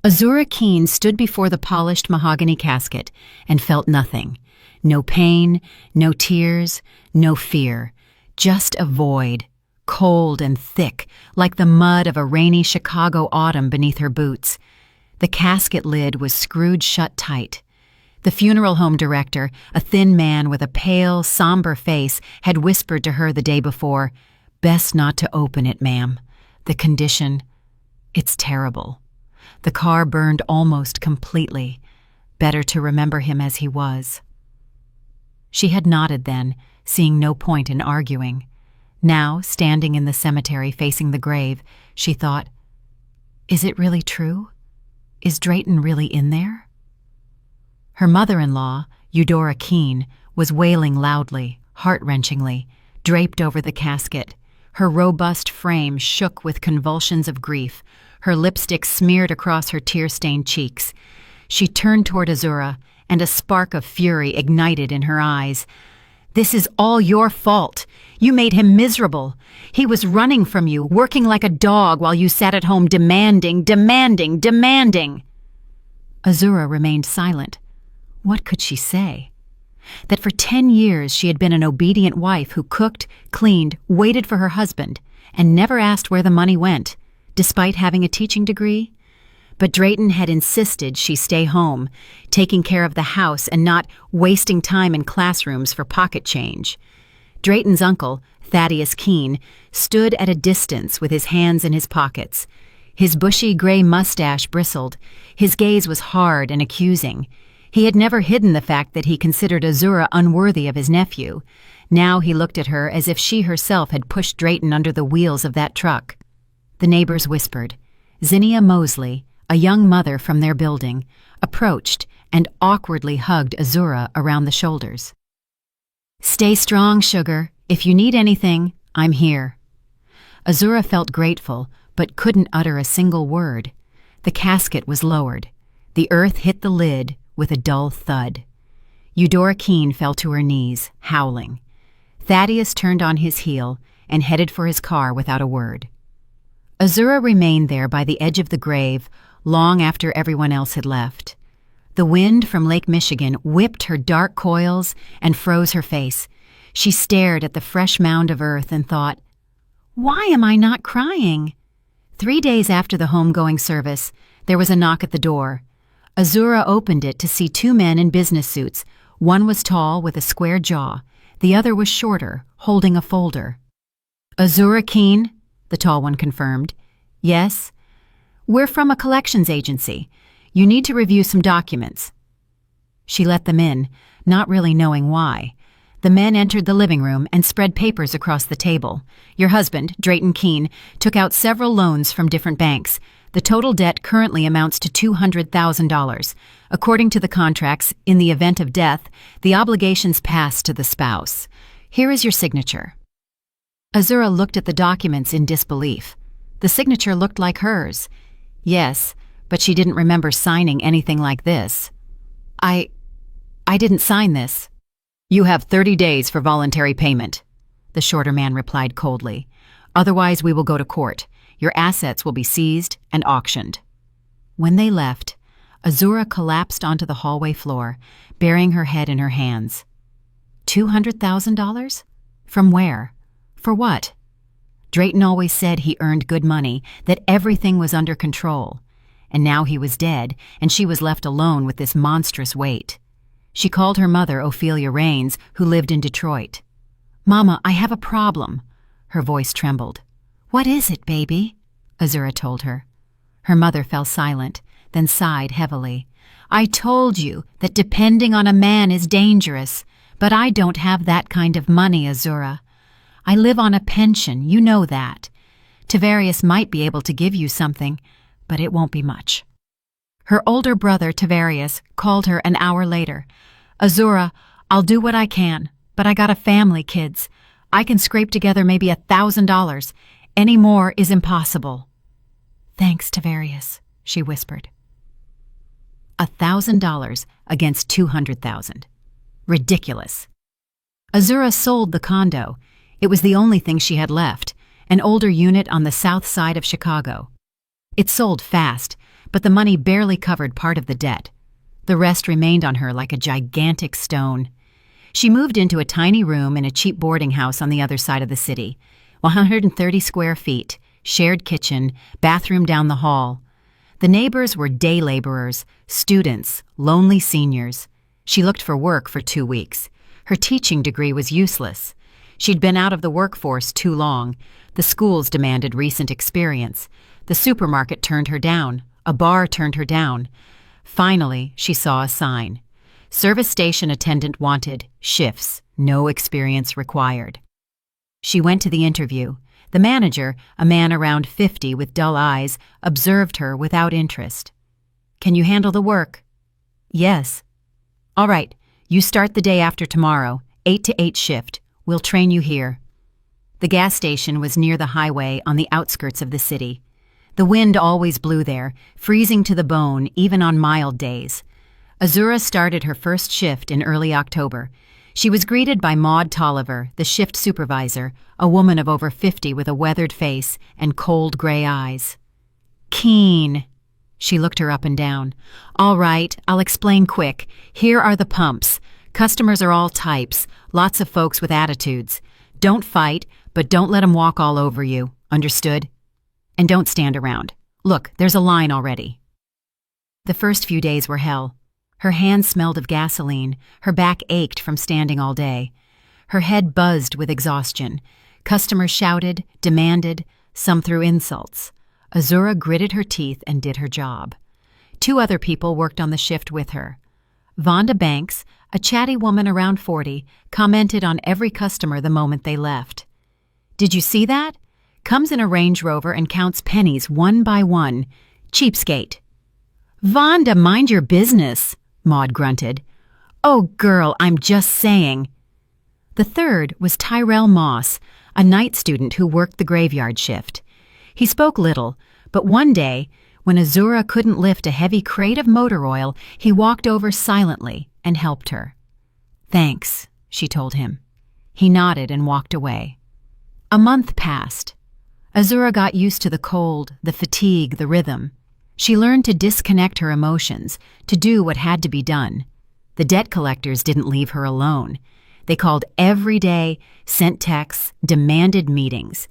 Azura Keene stood before the polished mahogany casket and felt nothing. No pain, no tears, no fear. Just a void, cold and thick, like the mud of a rainy Chicago autumn beneath her boots. The casket lid was screwed shut tight. The funeral home director, a thin man with a pale, somber face, had whispered to her the day before, "Best not to open it, ma'am. The condition, it's terrible. The car burned almost completely. Better to remember him as he was." She had nodded then, seeing no point in arguing. Now, standing in the cemetery facing the grave, she thought, is it really true? Is Drayton really in there? Her mother-in-law, Eudora Keene, was wailing loudly, heart-wrenchingly, draped over the casket. Her robust frame shook with convulsions of grief, her lipstick smeared across her tear-stained cheeks. She turned toward Azura, and a spark of fury ignited in her eyes. "This is all your fault. You made him miserable. He was running from you, working like a dog while you sat at home demanding. Azura remained silent. What could she say? That for 10 years she had been an obedient wife who cooked, cleaned, waited for her husband, and never asked where the money went, despite having a teaching degree? But Drayton had insisted she stay home, taking care of the house and not wasting time in classrooms for pocket change. Drayton's uncle, Thaddeus Keene, stood at a distance with his hands in his pockets. His bushy gray mustache bristled. His gaze was hard and accusing. He had never hidden the fact that he considered Azura unworthy of his nephew. Now he looked at her as if she herself had pushed Drayton under the wheels of that truck. The neighbors whispered. Zinnia Mosley, a young mother from their building, approached and awkwardly hugged Azura around the shoulders. "Stay strong, sugar. If you need anything, I'm here." Azura felt grateful, but couldn't utter a single word. The casket was lowered. The earth hit the lid with a dull thud. Eudora Keene fell to her knees, howling. Thaddeus turned on his heel and headed for his car without a word. Azura remained there by the edge of the grave long after everyone else had left. The wind from Lake Michigan whipped her dark coils and froze her face. She stared at the fresh mound of earth and thought, "Why am I not crying?" 3 days after the homegoing service, there was a knock at the door. Azura opened it to see 2 men in business suits. One was tall with a square jaw. The other was shorter, holding a folder. "Azura Keene?" the tall one confirmed. "Yes." "We're from a collections agency. You need to review some documents." She let them in, not really knowing why. The men entered the living room and spread papers across the table. Your husband, Drayton Keene, took out several loans from different banks. The total debt currently amounts to $200,000. According to the contracts, in the event of death, the obligations pass to the spouse. Here is your signature. Azura looked at the documents in disbelief. The signature looked like hers. Yes, but she didn't remember signing anything like this. I didn't sign this." "You have 30 days for voluntary payment," the shorter man replied coldly. "Otherwise, we will go to court. Your assets will be seized and auctioned." When they left, Azura collapsed onto the hallway floor, burying her head in her hands. $200,000? From where? For what? Drayton always said he earned good money, that everything was under control. And now he was dead, and she was left alone with this monstrous weight. She called her mother, Ophelia Raines, who lived in Detroit. "Mama, I have a problem." Her voice trembled. "What is it, baby?" Azura told her. Her mother fell silent, then sighed heavily. "I told you that depending on a man is dangerous, but I don't have that kind of money, Azura. I live on a pension, you know that. Tavarius might be able to give you something, but it won't be much." Her older brother, Tavarius, called her an hour later. "Azura, I'll do what I can, but I got a family, kids. I can scrape together maybe $1,000. Any more is impossible." "Thanks, Tavarius," she whispered. $1,000 against $200,000. Ridiculous. Azura sold the condo. It was the only thing she had left, an older unit on the south side of Chicago. It sold fast, but the money barely covered part of the debt. The rest remained on her like a gigantic stone. She moved into a tiny room in a cheap boarding house on the other side of the city. 130 square feet, shared kitchen, bathroom down the hall. The neighbors were day laborers, students, lonely seniors. She looked for work for 2 weeks. Her teaching degree was useless. She'd been out of the workforce too long. The schools demanded recent experience. The supermarket turned her down. A bar turned her down. Finally, she saw a sign. Service station attendant wanted, shifts, no experience required. She went to the interview. The manager, a man around 50 with dull eyes, observed her without interest. "Can you handle the work?" "Yes." "All right, you start the day after tomorrow, 8 to 8 shift. We'll train you here." The gas station was near the highway on the outskirts of the city. The wind always blew there, freezing to the bone even on mild days. Azura started her first shift in early October. She was greeted by Maud Tolliver, the shift supervisor, a woman of over 50 with a weathered face and cold gray eyes. "Keen." She looked her up and down. "All right, I'll explain quick. Here are the pumps. Customers are all types, lots of folks with attitudes. Don't fight, but don't let them walk all over you. Understood? And don't stand around. Look, there's a line already." The first few days were hell. Her hands smelled of gasoline. Her back ached from standing all day. Her head buzzed with exhaustion. Customers shouted, demanded, some threw insults. Azura gritted her teeth and did her job. 2 other people worked on the shift with her. Vonda Banks, a chatty woman around 40, commented on every customer the moment they left. "Did you see that? Comes in a Range Rover and counts pennies one by one. Cheapskate." "Vonda, mind your business," Maud grunted. "Oh, girl, I'm just saying." The third was Tyrell Moss, a night student who worked the graveyard shift. He spoke little, but one day, when Azura couldn't lift a heavy crate of motor oil, he walked over silently and helped her. "Thanks," she told him. He nodded and walked away. A month passed. Azura got used to the cold, the fatigue, the rhythm. She learned to disconnect her emotions, to do what had to be done. The debt collectors didn't leave her alone. They called every day, sent texts, demanded meetings.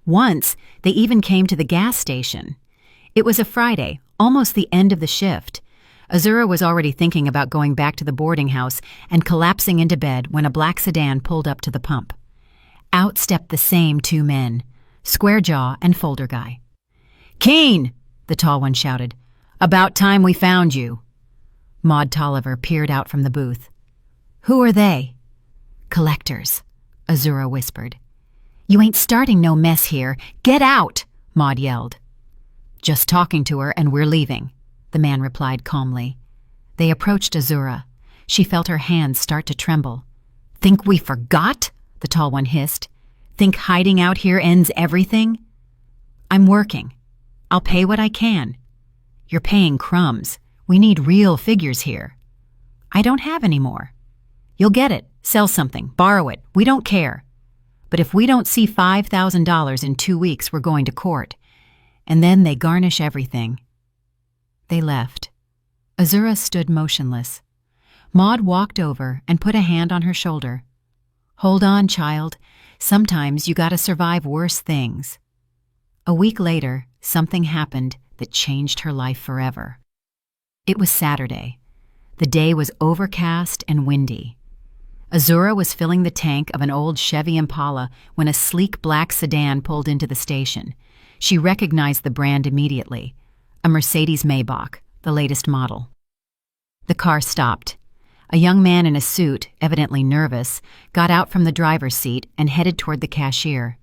Once, they even came to the gas station. It was a Friday, almost the end of the shift. Azura was already thinking about going back to the boarding house and collapsing into bed when a black sedan pulled up to the pump. Out stepped the same 2 men, Square Jaw and Folder Guy. "Keen!" the tall one shouted. "About time we found you." Maud Tolliver peered out from the booth. "Who are they?" "Collectors," Azura whispered. "You ain't starting no mess here. Get out!" Maud yelled. "Just talking to her and we're leaving," the man replied calmly. They approached Azura. She felt her hands start to tremble. "Think we forgot?" the tall one hissed. "Think hiding out here ends everything?" "I'm working. I'll pay what I can." "You're paying crumbs. We need real figures here." "I don't have any more." "You'll get it. Sell something. Borrow it. We don't care. But if we don't see $5,000 in 2 weeks, we're going to court. And then they garnish everything." They left. Azura stood motionless. Maud walked over and put a hand on her shoulder. "Hold on, child. Sometimes you gotta survive worse things." A week later, something happened that changed her life forever. It was Saturday. The day was overcast and windy. Azura was filling the tank of an old Chevy Impala when a sleek black sedan pulled into the station. She recognized the brand immediately, a Mercedes Maybach, the latest model. The car stopped. A young man in a suit, evidently nervous, got out from the driver's seat and headed toward the cashier.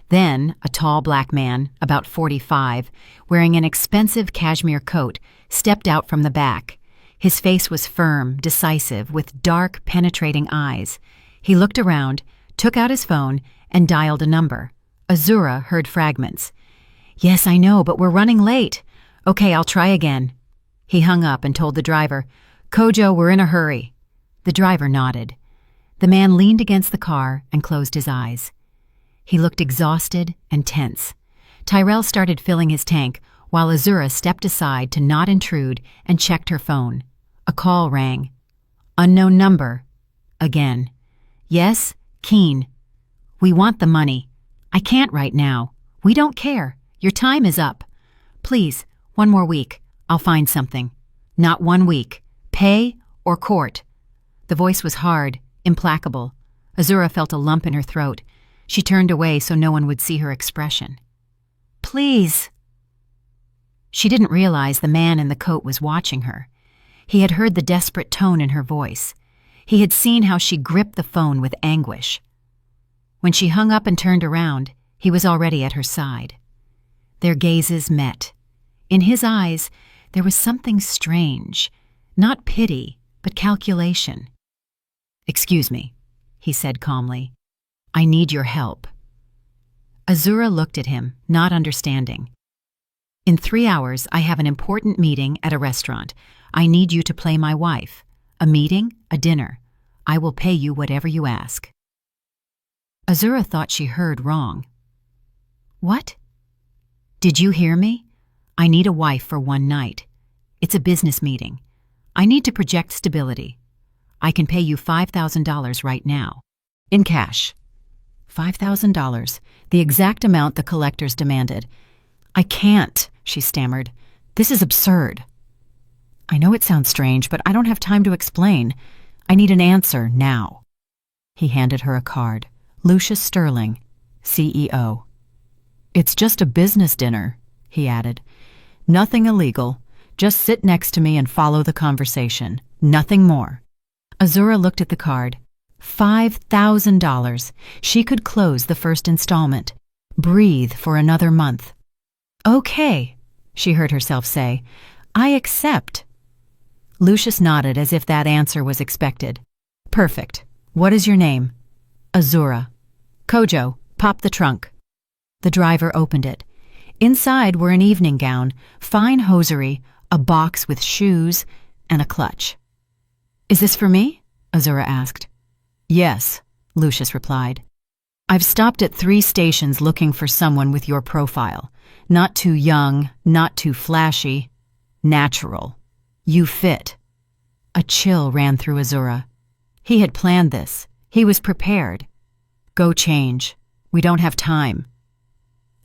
Then, a tall black man, about 45, wearing an expensive cashmere coat, stepped out from the back. His face was firm, decisive, with dark, penetrating eyes. He looked around, took out his phone, and dialed a number. Azura heard fragments. "Yes, I know, but we're running late." "Okay, I'll try again." He hung up and told the driver, "Kojo, we're in a hurry." The driver nodded. The man leaned against the car and closed his eyes. He looked exhausted and tense. Tyrell started filling his tank, while Azura stepped aside to not intrude and checked her phone. A call rang. Unknown number. Again. Yes, Keen. We want the money. I can't right now. We don't care. Your time is up. Please, 1 more week. I'll find something. Not 1 week. Pay or court. The voice was hard, implacable. Azura felt a lump in her throat. She turned away so no one would see her expression. Please. She didn't realize the man in the coat was watching her. He had heard the desperate tone in her voice. He had seen how she gripped the phone with anguish. When she hung up and turned around, he was already at her side. Their gazes met. In his eyes, there was something strange, not pity, but calculation. Excuse me, he said calmly. I need your help. Azura looked at him, not understanding. In 3 hours, I have an important meeting at a restaurant. I need you to play my wife. A meeting, a dinner. I will pay you whatever you ask. Azura thought she heard wrong. What? Did you hear me? I need a wife for 1 night. It's a business meeting. I need to project stability. I can pay you $5,000 right now. In cash. $5,000, the exact amount the collectors demanded. I can't, she stammered. This is absurd. I know it sounds strange, but I don't have time to explain. I need an answer now. He handed her a card. Lucius Sterling, CEO. It's just a business dinner, he added. Nothing illegal. Just sit next to me and follow the conversation. Nothing more. Azura looked at the card. $5,000. She could close the first installment. Breathe for another month. Okay, she heard herself say. I accept. Lucius nodded as if that answer was expected. Perfect. What is your name? Azura. Kojo, pop the trunk. The driver opened it. Inside were an evening gown, fine hosiery, a box with shoes, and a clutch. Is this for me? Azura asked. Yes, Lucius replied. I've stopped at 3 stations looking for someone with your profile. Not too young, not too flashy. Natural. You fit. A chill ran through Azura. He had planned this. He was prepared. Go change. We don't have time.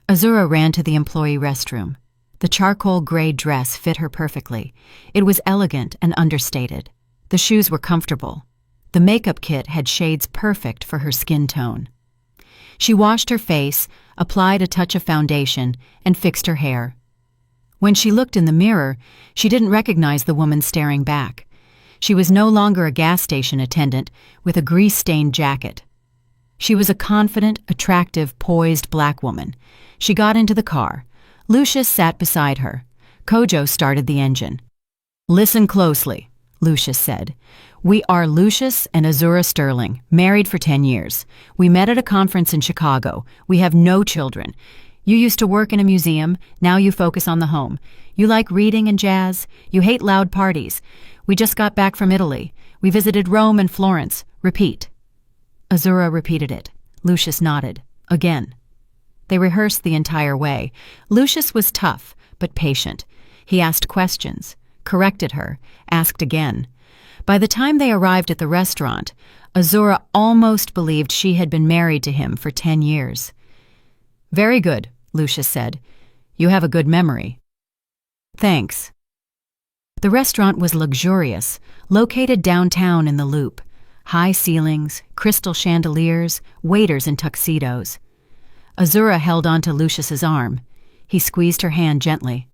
Azura ran to the employee restroom. The charcoal gray dress fit her perfectly. It was elegant and understated. The shoes were comfortable. The makeup kit had shades perfect for her skin tone. She washed her face, applied a touch of foundation, and fixed her hair. When she looked in the mirror, she didn't recognize the woman staring back. She was no longer a gas station attendant with a grease-stained jacket. She was a confident, attractive, poised black woman. She got into the car. Lucius sat beside her. Kojo started the engine. Listen closely, Lucius said. We are Lucius and Azura Sterling, married for 10 years. We met at a conference in Chicago. We have no children. You used to work in a museum. Now you focus on the home. You like reading and jazz. You hate loud parties. We just got back from Italy. We visited Rome and Florence. Repeat. Azura repeated it. Lucius nodded. Again. They rehearsed the entire way. Lucius was tough, but patient. He asked questions, corrected her, asked again. By the time they arrived at the restaurant, Azura almost believed she had been married to him for 10 years. Very good, Lucius said. You have a good memory. Thanks. The restaurant was luxurious, located downtown in the Loop. High ceilings, crystal chandeliers, waiters in tuxedos. Azura held onto Lucius's arm. He squeezed her hand gently.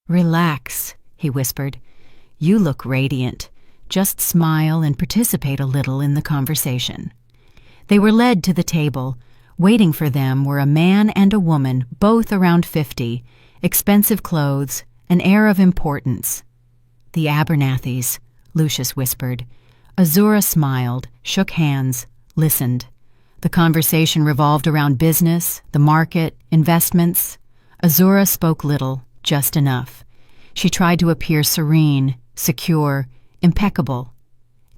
Relax, he whispered. You look radiant. Just smile and participate a little in the conversation. They were led to the table. Waiting for them were a man and a woman, both around 50, expensive clothes, an air of importance. The Abernathys, Lucius whispered. Azura smiled, shook hands, listened. The conversation revolved around business, the market, investments. Azura spoke little, just enough. She tried to appear serene, secure, impeccable.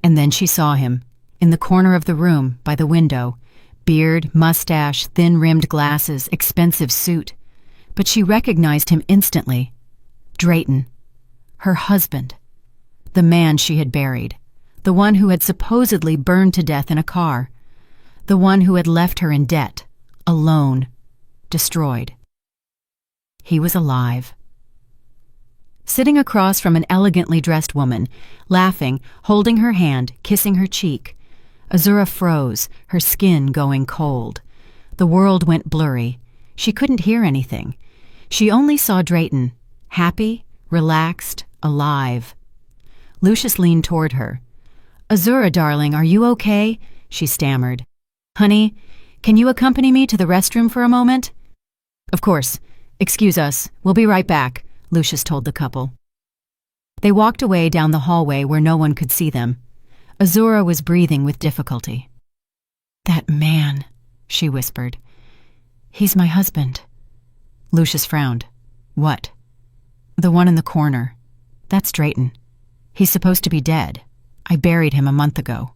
And then she saw him, in the corner of the room, by the window. Beard, mustache, thin-rimmed glasses, expensive suit. But she recognized him instantly. Drayton. Her husband. The man she had buried. The one who had supposedly burned to death in a car. The one who had left her in debt. Alone. Destroyed. He was alive. Sitting across from an elegantly dressed woman, laughing, holding her hand, kissing her cheek, Azura froze, her skin going cold. The world went blurry. She couldn't hear anything. She only saw Drayton, happy, relaxed, alive. Lucius leaned toward her. "Azura, darling, are you okay?" she stammered. "Honey, can you accompany me to the restroom for a moment?" "Of course. Excuse us. We'll be right back," Lucius told the couple. They walked away down the hallway where no one could see them. Azura was breathing with difficulty. "That man," she whispered. "He's my husband." Lucius frowned. "What?" "The one in the corner. That's Drayton. He's supposed to be dead. I buried him a month ago."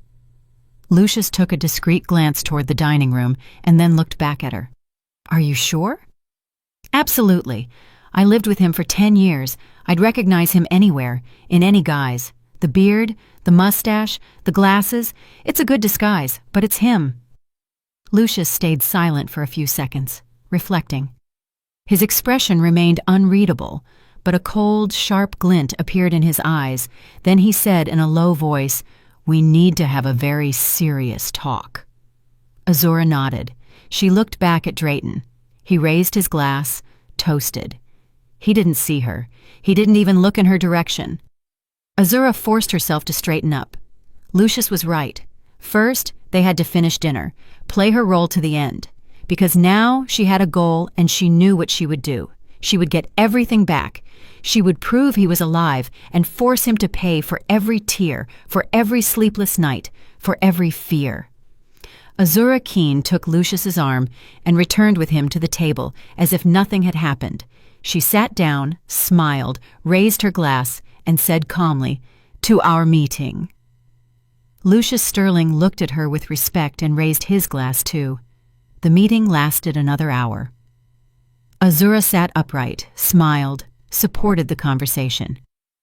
Lucius took a discreet glance toward the dining room and then looked back at her. "Are you sure?" "Absolutely. I lived with him for 10 years. I'd recognize him anywhere, in any guise. The beard, the mustache, the glasses. It's a good disguise, but it's him." Lucius stayed silent for a few seconds, reflecting. His expression remained unreadable, but a cold, sharp glint appeared in his eyes. Then he said in a low voice, "We need to have a very serious talk." Azura nodded. She looked back at Drayton. He raised his glass, toasted. He didn't see her. He didn't even look in her direction. Azura forced herself to straighten up. Lucius was right. First, they had to finish dinner, play her role to the end. Because now she had a goal and she knew what she would do. She would get everything back. She would prove he was alive and force him to pay for every tear, for every sleepless night, for every fear. Azura Keen took Lucius's arm and returned with him to the table as if nothing had happened. She sat down, smiled, raised her glass, and said calmly, "To our meeting." Lucius Sterling looked at her with respect and raised his glass too. The meeting lasted another hour. Azura sat upright, smiled, supported the conversation.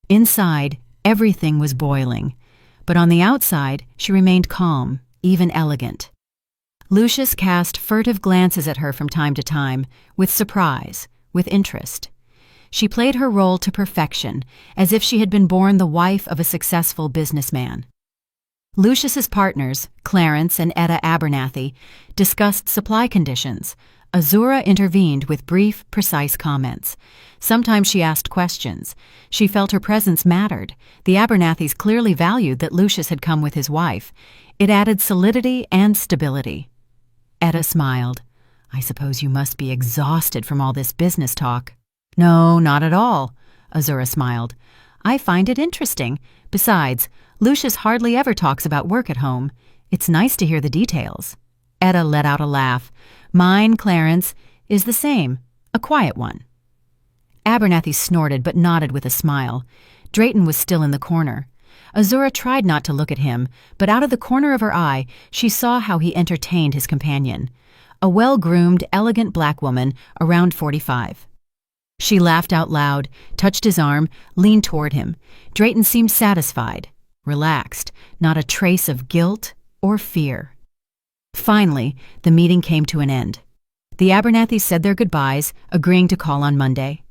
Inside, everything was boiling, but on the outside, she remained calm, even elegant. Lucius cast furtive glances at her from time to time, with surprise, with interest. She played her role to perfection, as if she had been born the wife of a successful businessman. Lucius's partners, Clarence and Etta Abernathy, discussed supply conditions. Azura intervened with brief, precise comments. Sometimes she asked questions. She felt her presence mattered. The Abernathys clearly valued that Lucius had come with his wife. It added solidity and stability. Etta smiled. "I suppose you must be exhausted from all this business talk." "No, not at all," Azura smiled. "I find it interesting. Besides, Lucius hardly ever talks about work at home. It's nice to hear the details." Etta let out a laugh. "Mine, Clarence, is the same, a quiet one." Abernathy snorted but nodded with a smile. Drayton was still in the corner. Azura tried not to look at him, but out of the corner of her eye she saw how he entertained his companion. A well-groomed, elegant black woman, around 45. She laughed out loud, touched his arm, leaned toward him. Drayton seemed satisfied, relaxed, not a trace of guilt or fear. Finally, the meeting came to an end. The Abernathys said their goodbyes, agreeing to call on Monday.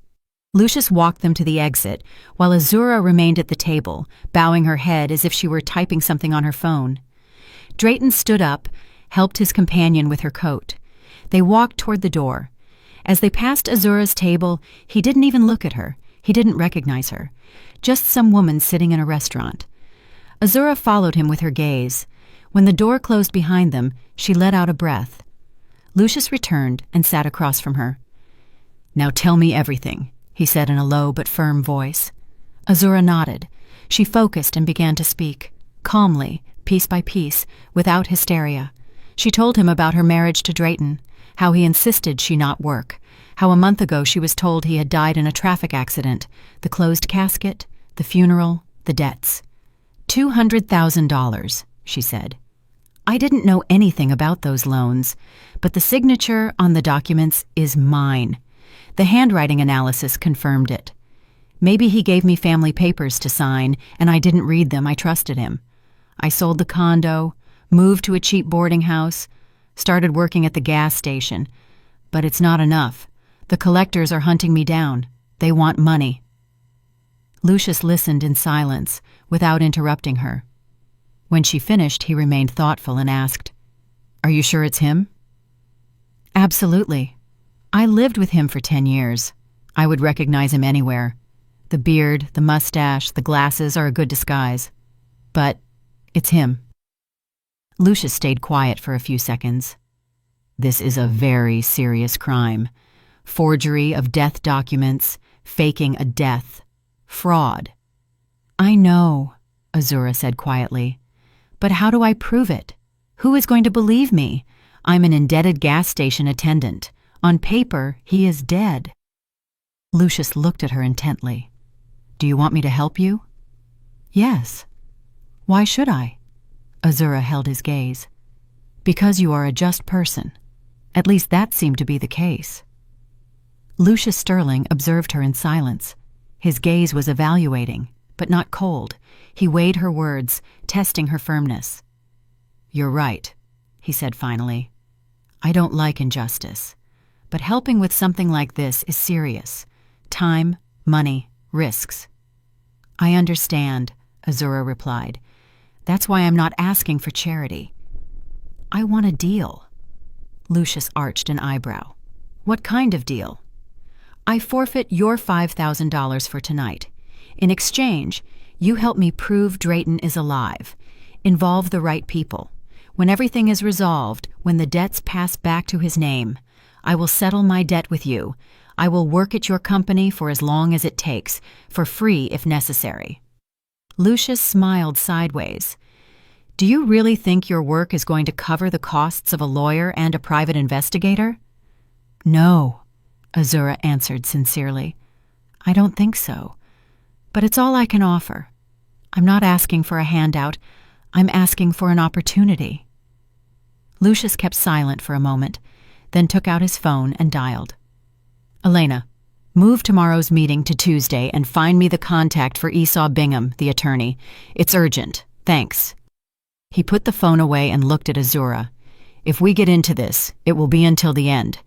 Lucius walked them to the exit, while Azura remained at the table, bowing her head as if she were typing something on her phone. Drayton stood up, helped his companion with her coat. They walked toward the door. As they passed Azura's table, he didn't even look at her. He didn't recognize her. Just some woman sitting in a restaurant. Azura followed him with her gaze. When the door closed behind them, she let out a breath. Lucius returned and sat across from her. "Now tell me everything," he said in a low but firm voice. Azura nodded. She focused and began to speak, calmly, piece by piece, without hysteria. She told him about her marriage to Drayton, how he insisted she not work, how a month ago she was told he had died in a traffic accident, the closed casket, the funeral, the debts. $200,000, she said. "I didn't know anything about those loans, but the signature on the documents is mine. The handwriting analysis confirmed it. Maybe he gave me family papers to sign, and I didn't read them. I trusted him. I sold the condo, moved to a cheap boarding house, started working at the gas station. But it's not enough. The collectors are hunting me down. They want money. Lucius listened in silence, without interrupting her. When she finished, he remained thoughtful and asked, "Are you sure it's him?" "Absolutely. I lived with him for 10 years. I would recognize him anywhere. The beard, the mustache, the glasses are a good disguise. But it's him." Lucius stayed quiet for a few seconds. "This is a very serious crime. Forgery of death documents, faking a death, fraud." "I know," Azura said quietly. "But how do I prove it? Who is going to believe me? I'm an indebted gas station attendant. On paper, he is dead." Lucius looked at her intently. "Do you want me to help you?" "Yes." "Why should I?" Azura held his gaze. "Because you are a just person. At least that seemed to be the case." Lucius Sterling observed her in silence. His gaze was evaluating, but not cold. He weighed her words, testing her firmness. "You're right," he said finally. "I don't like injustice. But helping with something like this is serious. Time, money, risks." "I understand," Azura replied. "That's why I'm not asking for charity. I want a deal." Lucius arched an eyebrow. "What kind of deal?" "I forfeit your $5,000 for tonight. In exchange, you help me prove Drayton is alive. Involve the right people. When everything is resolved, when the debts pass back to his name, I will settle my debt with you. I will work at your company for as long as it takes, for free if necessary." Lucius smiled sideways. "Do you really think your work is going to cover the costs of a lawyer and a private investigator?" "No," Azura answered sincerely. "I don't think so. But it's all I can offer. I'm not asking for a handout. I'm asking for an opportunity." Lucius kept silent for a moment, then took out his phone and dialed. "Elena, move tomorrow's meeting to Tuesday and find me the contact for Esau Bingham, the attorney. It's urgent. Thanks." He put the phone away and looked at Azura. "If we get into this, it will be until the end.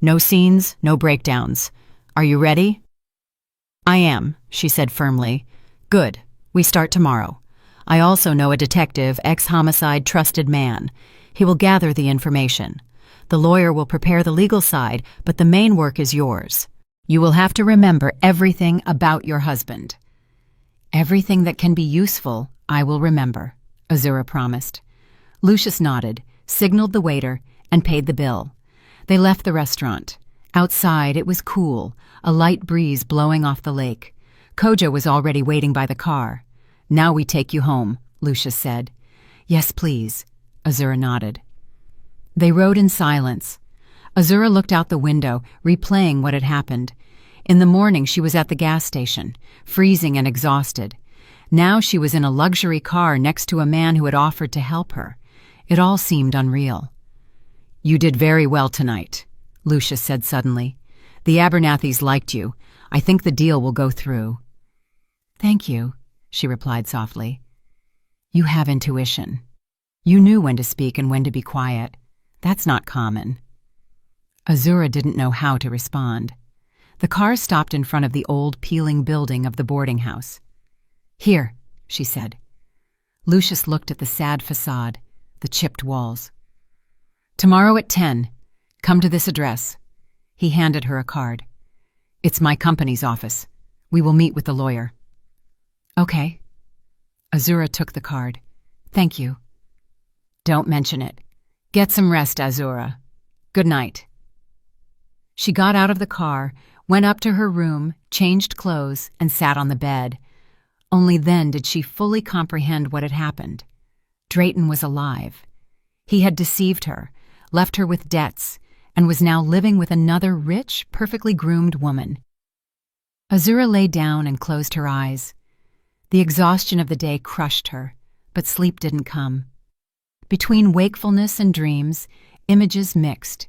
No scenes, no breakdowns. Are you ready?" "I am," she said firmly. "Good. We start tomorrow. I also know a detective, ex-homicide trusted man. He will gather the information. The lawyer will prepare the legal side, but the main work is yours. You will have to remember everything about your husband." "Everything that can be useful, I will remember," Azura promised. Lucius nodded, signaled the waiter, and paid the bill. They left the restaurant. Outside, it was cool, a light breeze blowing off the lake. Koja was already waiting by the car. "Now we take you home," Lucius said. "Yes, please," Azura nodded. They rode in silence. Azura looked out the window, replaying what had happened. In the morning, she was at the gas station, freezing and exhausted. Now she was in a luxury car next to a man who had offered to help her. It all seemed unreal. "You did very well tonight," Lucius said suddenly. "The Abernathys liked you. I think the deal will go through." "Thank you," she replied softly. "You have intuition. You knew when to speak and when to be quiet. That's not common." Azura didn't know how to respond. The car stopped in front of the old, peeling building of the boarding house. "Here," she said. Lucius looked at the sad facade, the chipped walls. "Tomorrow at 10. Come to this address." He handed her a card. "It's my company's office. We will meet with the lawyer." "Okay." Azura took the card. "Thank you." "Don't mention it. Get some rest, Azura. Good night." She got out of the car, went up to her room, changed clothes, and sat on the bed. Only then did she fully comprehend what had happened. Drayton was alive. He had deceived her, left her with debts, and was now living with another rich, perfectly groomed woman. Azura lay down and closed her eyes. The exhaustion of the day crushed her, but sleep didn't come. Between wakefulness and dreams, images mixed.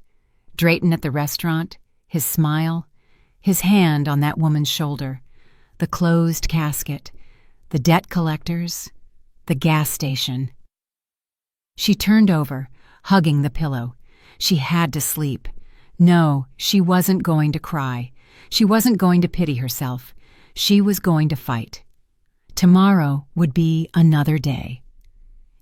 Drayton at the restaurant, his smile, his hand on that woman's shoulder, the closed casket, the debt collectors, the gas station. She turned over, hugging the pillow. She had to sleep. No, she wasn't going to cry. She wasn't going to pity herself. She was going to fight. Tomorrow would be another day.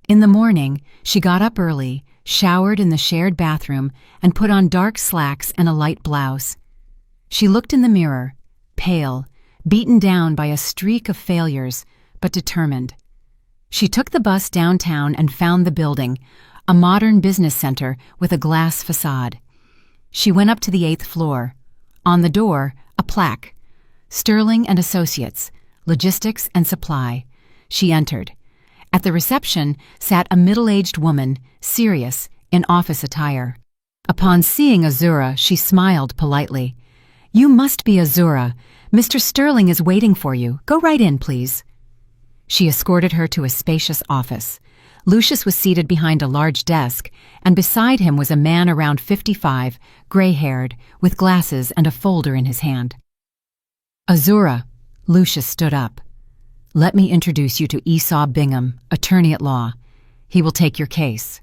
In the morning, she got up early, showered in the shared bathroom, and put on dark slacks and a light blouse. She looked in the mirror, pale, beaten down by a streak of failures, but determined. She took the bus downtown and found the building, a modern business center with a glass facade. She went up to the 8th floor. On the door, a plaque. Sterling and Associates, Logistics and Supply. She entered. At the reception sat a middle-aged woman, serious, in office attire. Upon seeing Azura, she smiled politely. "You must be Azura. Mr. Sterling is waiting for you. Go right in, please." She escorted her to a spacious office. Lucius was seated behind a large desk, and beside him was a man around 55, gray-haired, with glasses and a folder in his hand. "Azura," Lucius stood up. "Let me introduce you to Esau Bingham, attorney at law. He will take your case."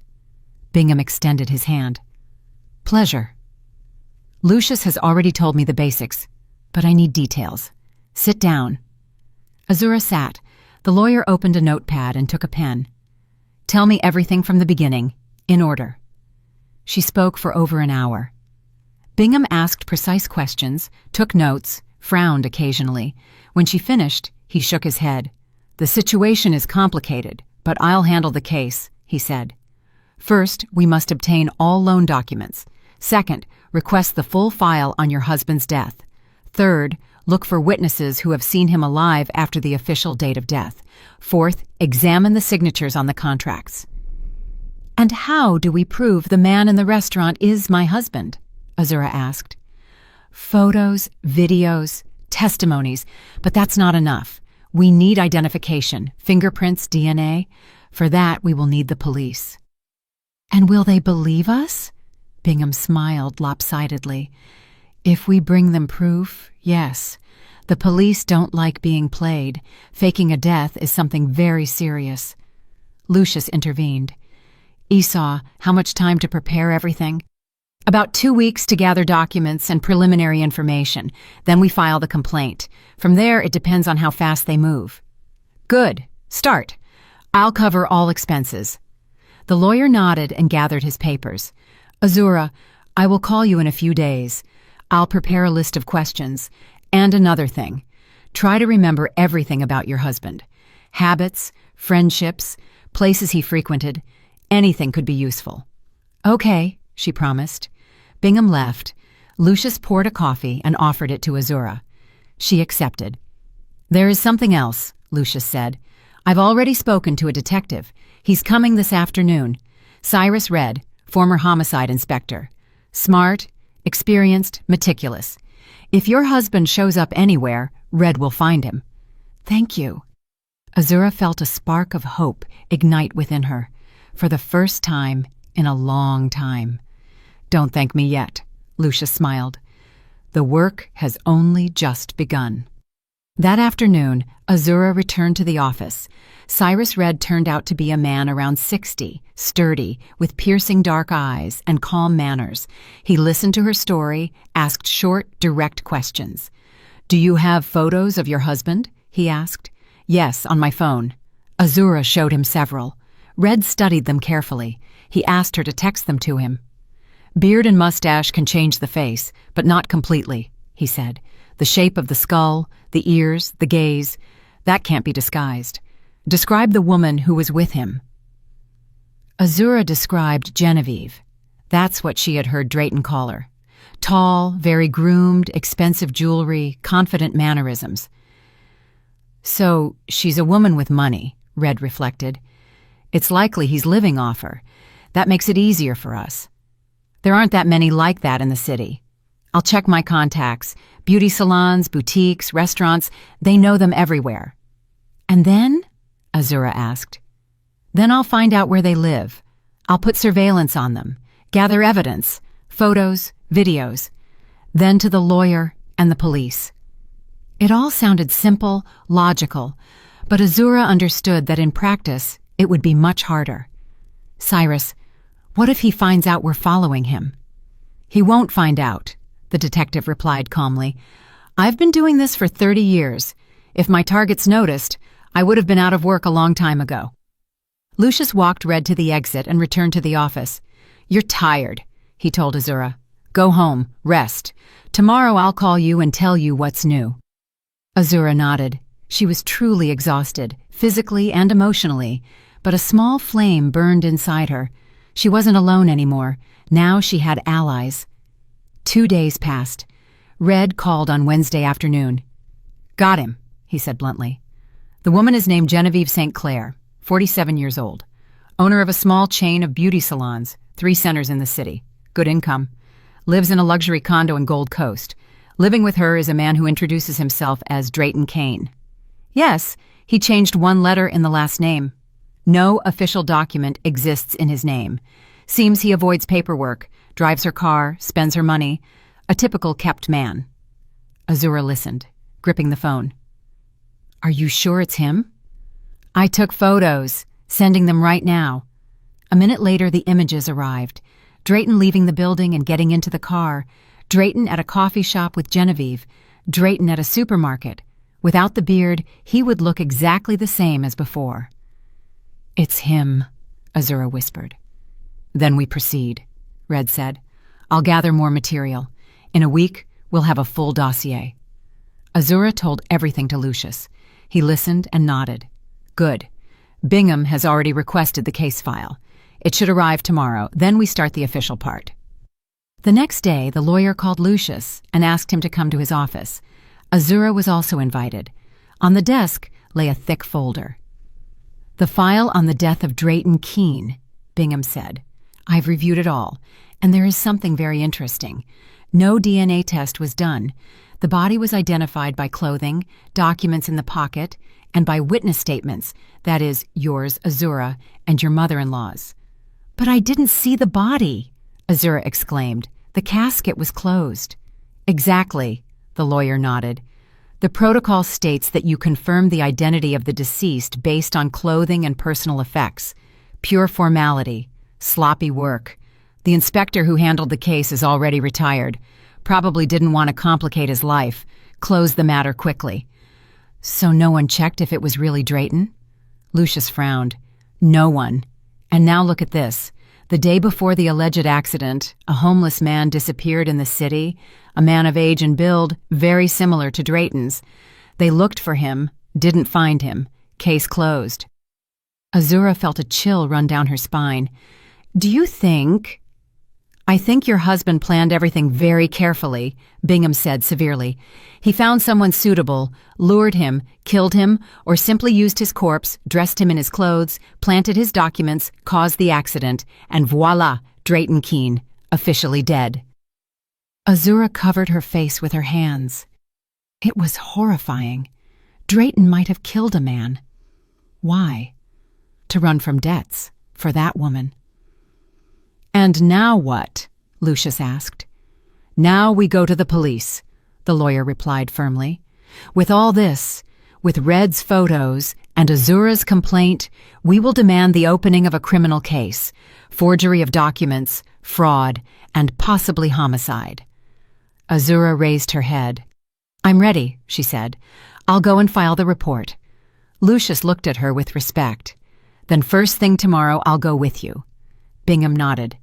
Bingham extended his hand. "Pleasure." "Lucius has already told me the basics, but I need details. Sit down." Azura sat. The lawyer opened a notepad and took a pen. "Tell me everything from the beginning, in order." She spoke for over an hour. Bingham asked precise questions, took notes, frowned occasionally. When she finished, he shook his head. "The situation is complicated, but I'll handle the case," he said. "First, we must obtain all loan documents. Second, request the full file on your husband's death. Third, look for witnesses who have seen him alive after the official date of death. Fourth, examine the signatures on the contracts." "And how do we prove the man in the restaurant is my husband?" Azura asked. "Photos, videos, testimonies, but that's not enough. We need identification, fingerprints, DNA. For that, we will need the police." "And will they believe us?" Bingham smiled lopsidedly. "If we bring them proof, yes. The police don't like being played. Faking a death is something very serious." Lucius intervened. "Esau, how much time to prepare everything?" "About 2 weeks to gather documents and preliminary information. Then we file the complaint. From there, it depends on how fast they move." "Good. Start. I'll cover all expenses." The lawyer nodded and gathered his papers. "Azura, I will call you in a few days. I'll prepare a list of questions. And another thing. Try to remember everything about your husband. Habits, friendships, places he frequented. Anything could be useful." "Okay," she promised. Bingham left. Lucius poured a coffee and offered it to Azura. She accepted. "There is something else," Lucius said. "I've already spoken to a detective. He's coming this afternoon. Cyrus Red, former homicide inspector. Smart, experienced, meticulous. If your husband shows up anywhere, Red will find him." "Thank you." Azura felt a spark of hope ignite within her, for the first time in a long time. "Don't thank me yet," Lucius smiled. "The work has only just begun." That afternoon, Azura returned to the office. Cyrus Red turned out to be a man around 60, sturdy, with piercing dark eyes and calm manners. He listened to her story, asked short, direct questions. "Do you have photos of your husband?" he asked. "Yes, on my phone." Azura showed him several. Red studied them carefully. He asked her to text them to him. "Beard and mustache can change the face, but not completely," he said. "The shape of the skull, the ears, the gaze, that can't be disguised. Describe the woman who was with him." Azura described Genevieve. That's what she had heard Drayton call her. Tall, very groomed, expensive jewelry, confident mannerisms. "So she's a woman with money," Red reflected. "It's likely he's living off her. That makes it easier for us. There aren't that many like that in the city. I'll check my contacts. Beauty salons, boutiques, restaurants, they know them everywhere." "And then?" Azura asked. "Then I'll find out where they live. I'll put surveillance on them, gather evidence, photos, videos. Then to the lawyer and the police. It all sounded simple, logical, but Azura understood that in practice, it would be much harder. Cyrus, what if he finds out we're following him? He won't find out, the detective replied calmly. I've been doing this for 30 years. If my targets noticed, I would have been out of work a long time ago. Lucius walked Red to the exit and returned to the office. You're tired, he told Azura. Go home, rest. Tomorrow I'll call you and tell you what's new. Azura nodded. She was truly exhausted, physically and emotionally, but a small flame burned inside her. She wasn't alone anymore. Now she had allies. 2 days passed. Red called on Wednesday afternoon. Got him, he said bluntly. The woman is named Genevieve St. Clair, 47 years old. Owner of a small chain of beauty salons, 3 centers in the city. Good income. Lives in a luxury condo in Gold Coast. Living with her is a man who introduces himself as Drayton Kane. Yes, he changed 1 letter in the last name. No official document exists in his name. Seems he avoids paperwork, drives her car, spends her money. A typical kept man. Azura listened, gripping the phone. Are you sure it's him? I took photos, sending them right now. A minute later, the images arrived. Drayton leaving the building and getting into the car. Drayton at a coffee shop with Genevieve. Drayton at a supermarket. Without the beard, he would look exactly the same as before. It's him, Azura whispered. Then we proceed, Red said. I'll gather more material. In a week, we'll have a full dossier. Azura told everything to Lucius. He listened and nodded. Good. Bingham has already requested the case file. It should arrive tomorrow, then we start the official part. The next day, the lawyer called Lucius and asked him to come to his office. Azura was also invited. On the desk lay a thick folder. The file on the death of Drayton Kane, Bingham said. I've reviewed it all, and there is something very interesting. No DNA test was done. The body was identified by clothing, documents in the pocket, and by witness statements, that is, yours, Azura, and your mother-in-law's. But I didn't see the body, Azura exclaimed. The casket was closed. Exactly, the lawyer nodded. The protocol states that you confirm the identity of the deceased based on clothing and personal effects. Pure formality. Sloppy work. The inspector who handled the case is already retired. Probably didn't want to complicate his life. Closed the matter quickly. So no one checked if it was really Drayton? Lucius frowned. No one. And now look at this. The day before the alleged accident, a homeless man disappeared in the city, a man of age and build very similar to Drayton's. They looked for him, didn't find him. Case closed. Azura felt a chill run down her spine. Do you think... I think your husband planned everything very carefully, Bingham said severely. He found someone suitable, lured him, killed him, or simply used his corpse, dressed him in his clothes, planted his documents, caused the accident, and voila, Drayton Kane, officially dead. Azura covered her face with her hands. It was horrifying. Drayton might have killed a man. Why? To run from debts, for that woman. And now what? Lucius asked. Now we go to the police, the lawyer replied firmly. With all this, with Red's photos and Azura's complaint, we will demand the opening of a criminal case, forgery of documents, fraud, and possibly homicide. Azura raised her head. I'm ready, she said. I'll go and file the report. Lucius looked at her with respect. Then first thing tomorrow, I'll go with you. Bingham nodded.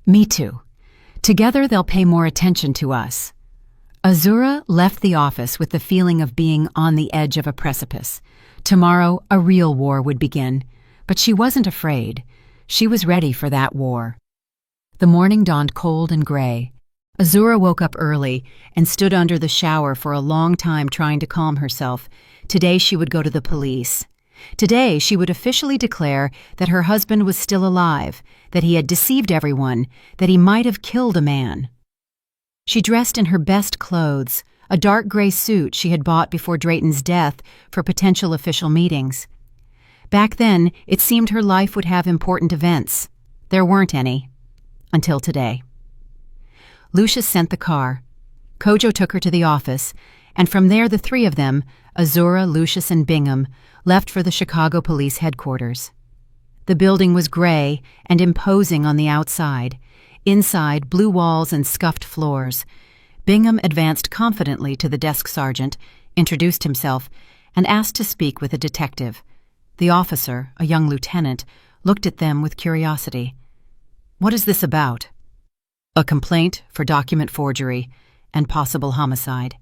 Me too. Together they'll pay more attention to us. Azura left the office with the feeling of being on the edge of a precipice. Tomorrow a real war would begin, but she wasn't afraid. She was ready for that war. The morning dawned cold and gray. Azura woke up early and stood under the shower for a long time trying to calm herself. Today she would go to the police. Today, she would officially declare that her husband was still alive, that he had deceived everyone, that he might have killed a man. She dressed in her best clothes, a dark gray suit she had bought before Drayton's death for potential official meetings. Back then, it seemed her life would have important events. There weren't any. Until today. Lucius sent the car. Kojo took her to the office, and from there the three of them, Azura, Lucius, and Bingham, left for the Chicago police headquarters. The building was gray and imposing on the outside. Inside, blue walls and scuffed floors. Bingham advanced confidently to the desk sergeant, introduced himself, and asked to speak with a detective. The officer, a young lieutenant, looked at them with curiosity. "What is this about?" "A complaint for document forgery and possible homicide,"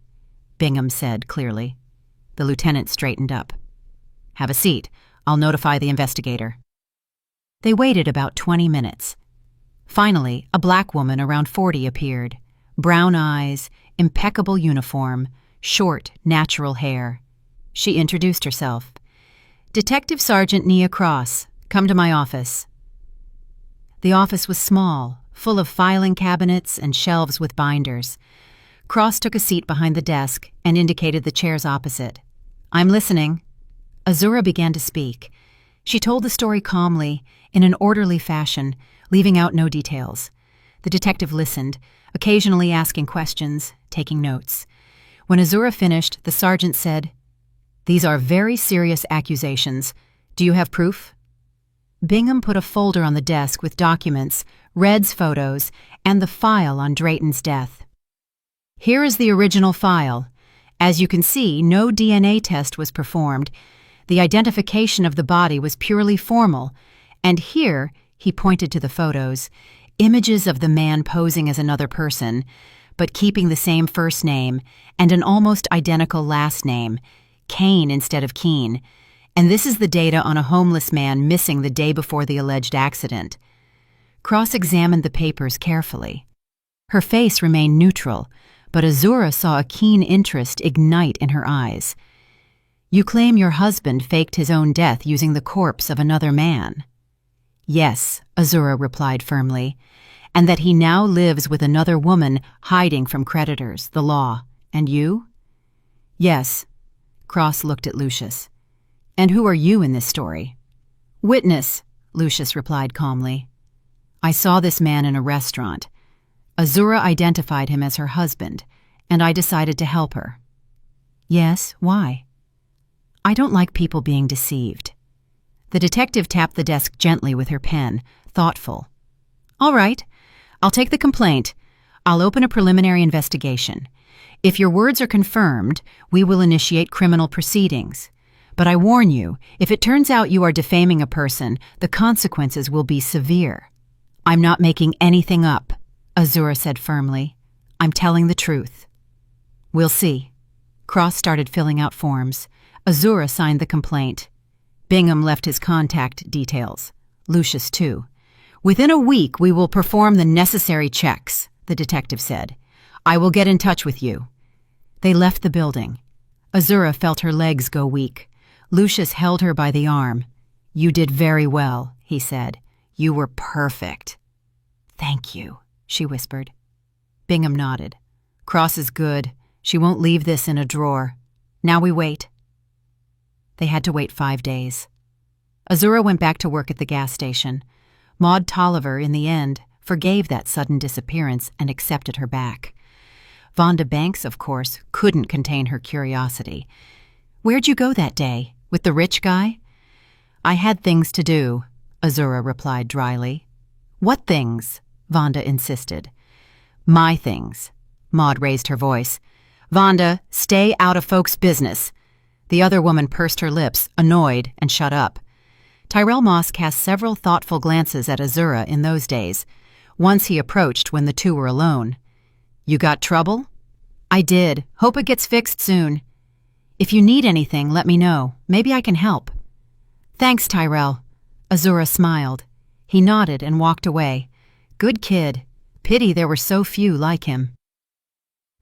Bingham said clearly. The lieutenant straightened up. "Have a seat. I'll notify the investigator." They waited about 20 minutes. Finally, a black woman around 40 appeared. Brown eyes, impeccable uniform, short, natural hair. She introduced herself. "Detective Sergeant Nia Cross, come to my office." The office was small, full of filing cabinets and shelves with binders. Cross took a seat behind the desk and indicated the chairs opposite. "I'm listening." Azura began to speak. She told the story calmly, in an orderly fashion, leaving out no details. The detective listened, occasionally asking questions, taking notes. When Azura finished, the sergeant said, "These are very serious accusations. Do you have proof?" Bingham put a folder on the desk with documents, Red's photos, and the file on Drayton's death. "Here is the original file. As you can see, no DNA test was performed. The identification of the body was purely formal. And here," he pointed to the photos, "images of the man posing as another person, but keeping the same first name and an almost identical last name, Kane instead of Keene. And this is the data on a homeless man missing the day before the alleged accident." Cross examined the papers carefully. Her face remained neutral, but Azura saw a keen interest ignite in her eyes. "You claim your husband faked his own death using the corpse of another man." "Yes," Azura replied firmly, "and that he now lives with another woman hiding from creditors, the law. And you?" "Yes." Cross looked at Lucius. "And who are you in this story?" "Witness," Lucius replied calmly. "I saw this man in a restaurant. Azura identified him as her husband, and I decided to help her." "Yes, why?" "I don't like people being deceived." The detective tapped the desk gently with her pen, thoughtful. "All right, I'll take the complaint. I'll open a preliminary investigation. If your words are confirmed, we will initiate criminal proceedings. But I warn you, if it turns out you are defaming a person, the consequences will be severe." "I'm not making anything up," Azura said firmly. "I'm telling the truth." "We'll see." Cross started filling out forms. Azura signed the complaint. Bingham left his contact details. Lucius, too. "Within a week, we will perform the necessary checks," the detective said. "I will get in touch with you." They left the building. Azura felt her legs go weak. Lucius held her by the arm. "You did very well," he said. "You were perfect." "Thank you," she whispered. Bingham nodded. "Cross is good. She won't leave this in a drawer. Now we wait." They had to wait 5 days. Azura went back to work at the gas station. Maud Tolliver, in the end, forgave that sudden disappearance and accepted her back. Vonda Banks, of course, couldn't contain her curiosity. "Where'd you go that day? With the rich guy?" "I had things to do," Azura replied dryly. "What things?" Vonda insisted. "My things." Maud raised her voice. "Vonda, stay out of folks' business." The other woman pursed her lips, annoyed, and shut up. Tyrell Moss cast several thoughtful glances at Azura in those days. Once he approached when the two were alone. "You got trouble?" "I did. Hope it gets fixed soon. If you need anything, let me know. Maybe I can help." "Thanks, Tyrell." Azura smiled. He nodded and walked away. Good kid. Pity there were so few like him.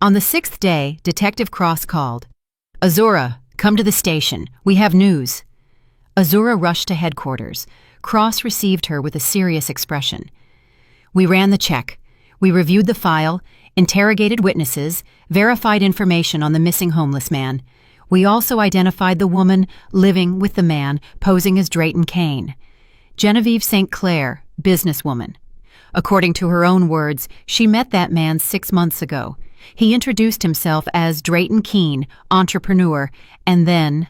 On the 6th day, Detective Cross called. "Azura, come to the station. We have news." Azura rushed to headquarters. Cross received her with a serious expression. "We ran the check. We reviewed the file, interrogated witnesses, verified information on the missing homeless man. We also identified the woman living with the man posing as Drayton Kane. Genevieve St. Clair, businesswoman. According to her own words, she met that man 6 months ago. He introduced himself as Drayton Keene, entrepreneur, and then...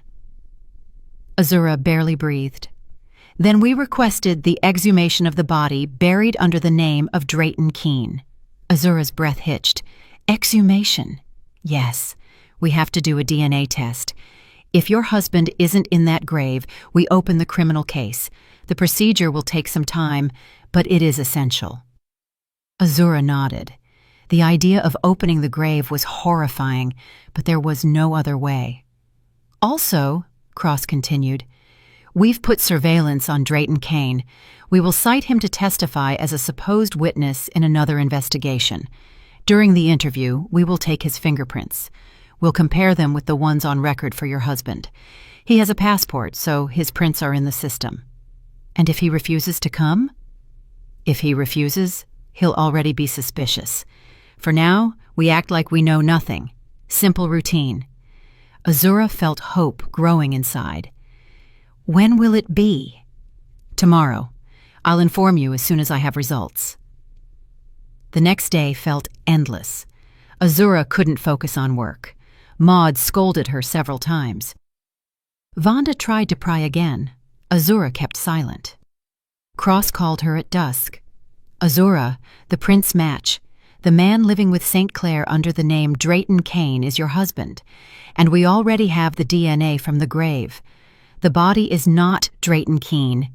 Azura barely breathed. Then we requested the exhumation of the body buried under the name of Drayton Keene. Azura's breath hitched. Exhumation? Yes. We have to do a DNA test. If your husband isn't in that grave, we open the criminal case. The procedure will take some time, but it is essential. Azura nodded. The idea of opening the grave was horrifying, but there was no other way. Also, Cross continued, we've put surveillance on Drayton Keene. We will cite him to testify as a supposed witness in another investigation. During the interview, we will take his fingerprints. We'll compare them with the ones on record for your husband. He has a passport, so his prints are in the system. And if he refuses to come? If he refuses, he'll already be suspicious. For now, we act like we know nothing. Simple routine. Azura felt hope growing inside. When will it be? Tomorrow. I'll inform you as soon as I have results. The next day felt endless. Azura couldn't focus on work. Maud scolded her several times. Vonda tried to pry again. Azura kept silent. Cross called her at dusk. Azura, the prints match. The man living with St. Clair under the name Drayton Keene is your husband, and we already have the DNA from the grave. The body is not Drayton Keene.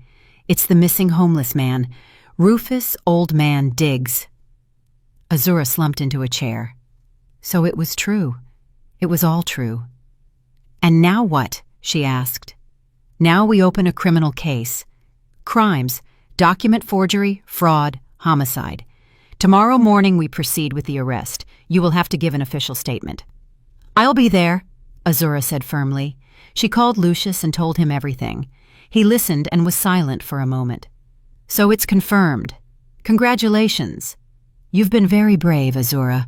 It's the missing homeless man, Rufus Old Man Diggs. Azura slumped into a chair. So it was true. It was all true. And now what? She asked. Now we open a criminal case. Crimes, document forgery, fraud, homicide. Tomorrow morning we proceed with the arrest. You will have to give an official statement. I'll be there, Azura said firmly. She called Lucius and told him everything. He listened and was silent for a moment. So it's confirmed. Congratulations. You've been very brave, Azura.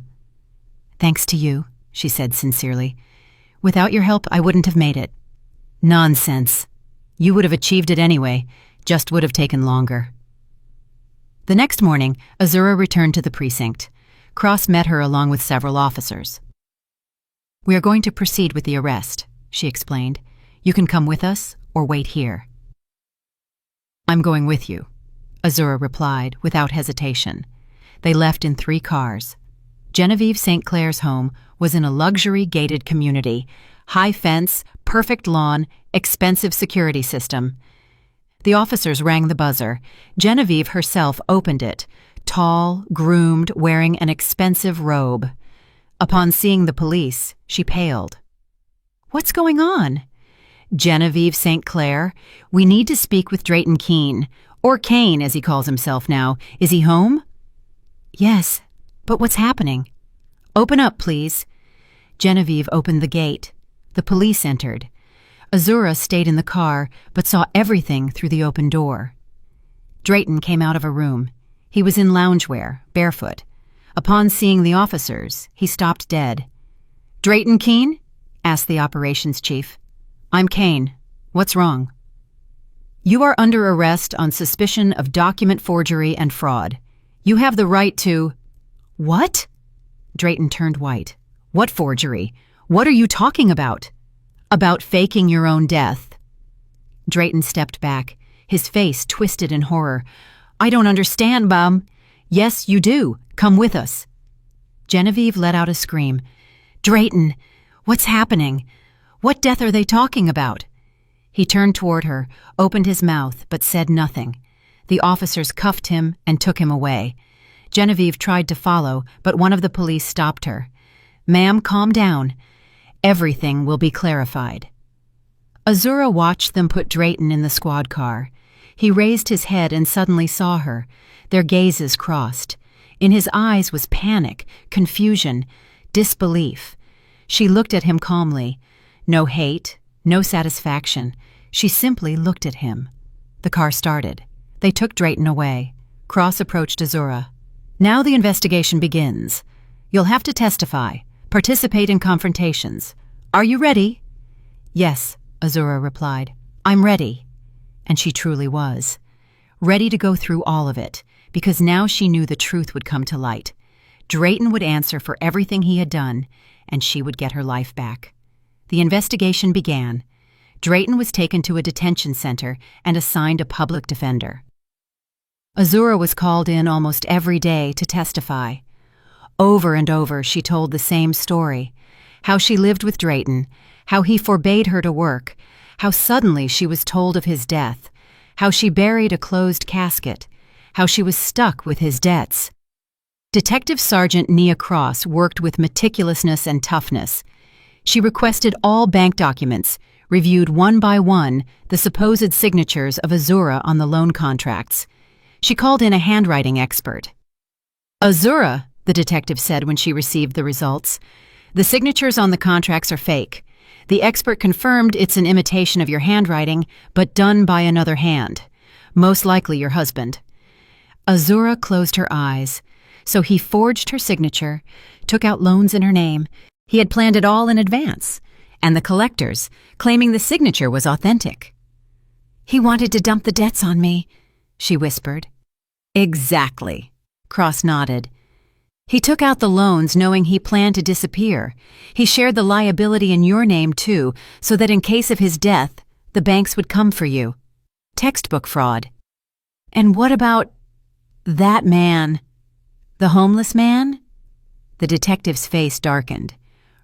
Thanks to you, she said sincerely. Without your help, I wouldn't have made it. Nonsense. You would have achieved it anyway, just would have taken longer. The next morning, Azura returned to the precinct. Cross met her along with several officers. We are going to proceed with the arrest, she explained. You can come with us or wait here. I'm going with you, Azura replied without hesitation. They left in 3 cars. Genevieve St. Clair's home was in a luxury gated community, high fence, perfect lawn, expensive security system. The officers rang the buzzer. Genevieve herself opened it, tall, groomed, wearing an expensive robe. Upon seeing the police, she paled. What's going on? Genevieve St. Clair, we need to speak with Drayton Keene, or Kane as he calls himself now. Is he home? Yes, but what's happening? Open up, please. Genevieve opened the gate. The police entered. Azura stayed in the car, but saw everything through the open door. Drayton came out of a room. He was in loungewear, barefoot. Upon seeing the officers, he stopped dead. Drayton Keene? Asked the operations chief. I'm Kane. What's wrong? You are under arrest on suspicion of document forgery and fraud. You have the right to... What? Drayton turned white. What forgery? What are you talking about? About faking your own death. Drayton stepped back, his face twisted in horror. I don't understand, Bum. Yes, you do. Come with us. Genevieve let out a scream. Drayton, what's happening? What death are they talking about? He turned toward her, opened his mouth, but said nothing. The officers cuffed him and took him away. Genevieve tried to follow, but one of the police stopped her. Ma'am, calm down. Everything will be clarified. Azura watched them put Drayton in the squad car. He raised his head and suddenly saw her. Their gazes crossed. In his eyes was panic, confusion, disbelief. She looked at him calmly. No hate, no satisfaction. She simply looked at him. The car started. They took Drayton away. Cross approached Azura. Now the investigation begins. You'll have to testify, participate in confrontations. Are you ready? Yes, Azura replied. I'm ready. And she truly was. Ready to go through all of it, because now she knew the truth would come to light. Drayton would answer for everything he had done, and she would get her life back. The investigation began. Drayton was taken to a detention center and assigned a public defender. Azura was called in almost every day to testify. Over and over, she told the same story: how she lived with Drayton, how he forbade her to work, how suddenly she was told of his death, how she buried a closed casket, how she was stuck with his debts. Detective Sergeant Nia Cross worked with meticulousness and toughness. She requested all bank documents, reviewed one by one the supposed signatures of Azura on the loan contracts. She called in a handwriting expert. "Azura," the detective said when she received the results, "the signatures on the contracts are fake. The expert confirmed it's an imitation of your handwriting, but done by another hand, most likely your husband." Azura closed her eyes. So he forged her signature, took out loans in her name. He had planned it all in advance, and the collectors, claiming the signature was authentic. "He wanted to dump the debts on me," she whispered. "Exactly," Cross nodded. "He took out the loans knowing he planned to disappear. He shared the liability in your name too, so that in case of his death, the banks would come for you. Textbook fraud." "And what about that man? The homeless man?" The detective's face darkened.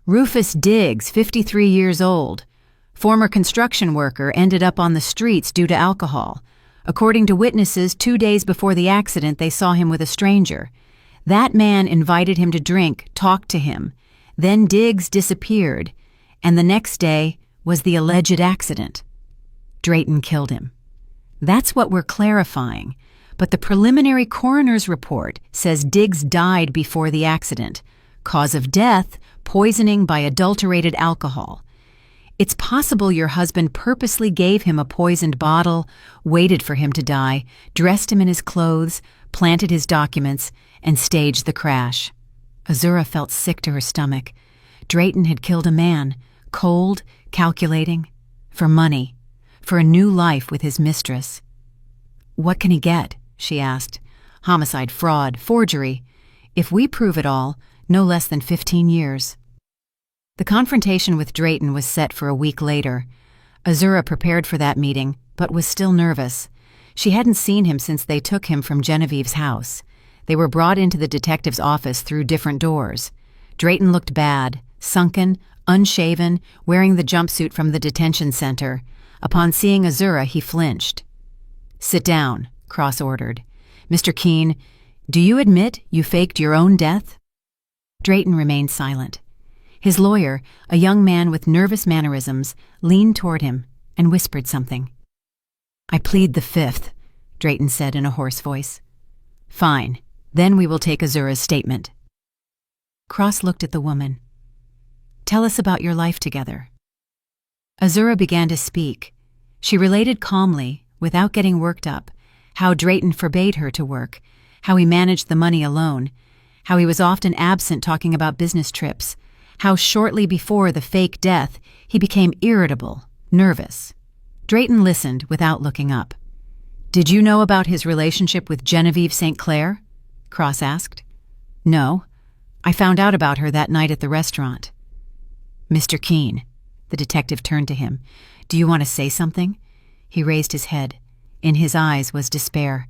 "Rufus Diggs, 53 years old. Former construction worker, ended up on the streets due to alcohol. According to witnesses, 2 days before the accident, they saw him with a stranger. That man invited him to drink, talked to him. Then Diggs disappeared, and the next day was the alleged accident. Drayton killed him. That's what we're clarifying. But the preliminary coroner's report says Diggs died before the accident. Cause of death, poisoning by adulterated alcohol. It's possible your husband purposely gave him a poisoned bottle, waited for him to die, dressed him in his clothes, planted his documents, and staged the crash." Azura felt sick to her stomach. Drayton had killed a man, cold, calculating, for money, for a new life with his mistress. "What can he get?" she asked. "Homicide, fraud, forgery. If we prove it all, no less than 15 years. The confrontation with Drayton was set for a week later. Azura prepared for that meeting, but was still nervous. She hadn't seen him since they took him from Genevieve's house. They were brought into the detective's office through different doors. Drayton looked bad, sunken, unshaven, wearing the jumpsuit from the detention center. Upon seeing Azura, he flinched. "Sit down," Cross ordered. "Mr. Keene, do you admit you faked your own death?" Drayton remained silent. His lawyer, a young man with nervous mannerisms, leaned toward him and whispered something. "I plead the fifth," Drayton said in a hoarse voice. "Fine. Then we will take Azura's statement." Cross looked at the woman. "Tell us about your life together." Azura began to speak. She related calmly, without getting worked up, how Drayton forbade her to work, how he managed the money alone, how he was often absent talking about business trips, how shortly before the fake death he became irritable, nervous. Drayton listened without looking up. "Did you know about his relationship with Genevieve St. Clair?" Cross asked. "No. I found out about her that night at the restaurant." "Mr. Keene," the detective turned to him, "do you want to say something?" He raised his head. In his eyes was despair.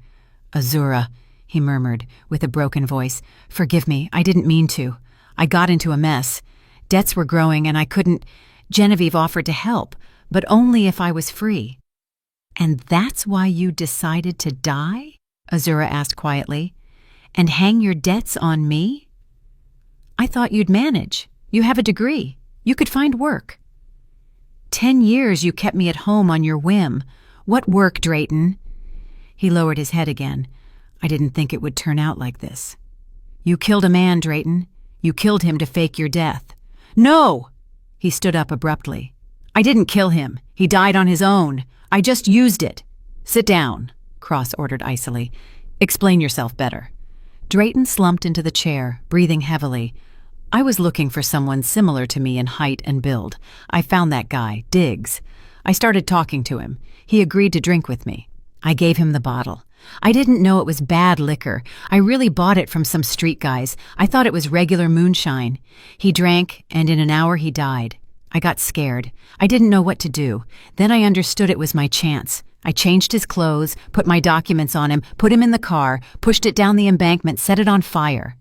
"Azura," he murmured, with a broken voice, "forgive me, I didn't mean to. I got into a mess. Debts were growing and I couldn't. Genevieve offered to help, but only if I was free." "And that's why you decided to die?" Azura asked quietly. "And hang your debts on me? I thought you'd manage. You have a degree. You could find work." 10 years you kept me at home on your whim. What work, Drayton?" He lowered his head again. "I didn't think it would turn out like this." "You killed a man, Drayton. You killed him to fake your death." "No!" He stood up abruptly. "I didn't kill him. He died on his own. I just used it." "Sit down," Cross ordered icily. "Explain yourself better." Drayton slumped into the chair, breathing heavily. "I was looking for someone similar to me in height and build. I found that guy, Diggs. I started talking to him. He agreed to drink with me. I gave him the bottle. I didn't know it was bad liquor. I really bought it from some street guys. I thought it was regular moonshine. He drank, and in an hour he died. I got scared. I didn't know what to do. Then I understood it was my chance. I changed his clothes, put my documents on him, put him in the car, pushed it down the embankment, set it on fire.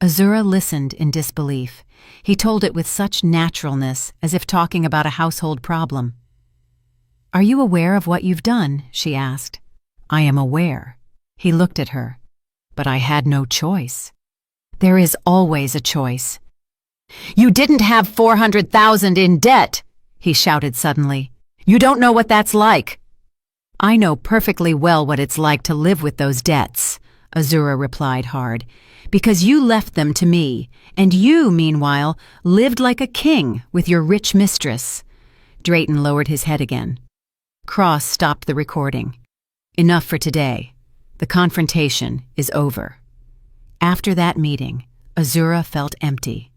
Azura listened in disbelief. He told it with such naturalness, as if talking about a household problem. "Are you aware of what you've done?" she asked. "I am aware." He looked at her. "But I had no choice." "There is always a choice." "You didn't have 400,000 in debt," he shouted suddenly. "You don't know what that's like." "I know perfectly well what it's like to live with those debts," Azura replied hard, "because you left them to me, and you, meanwhile, lived like a king with your rich mistress." Drayton lowered his head again. Cross stopped the recording. "Enough for today. The confrontation is over." After that meeting, Azura felt empty.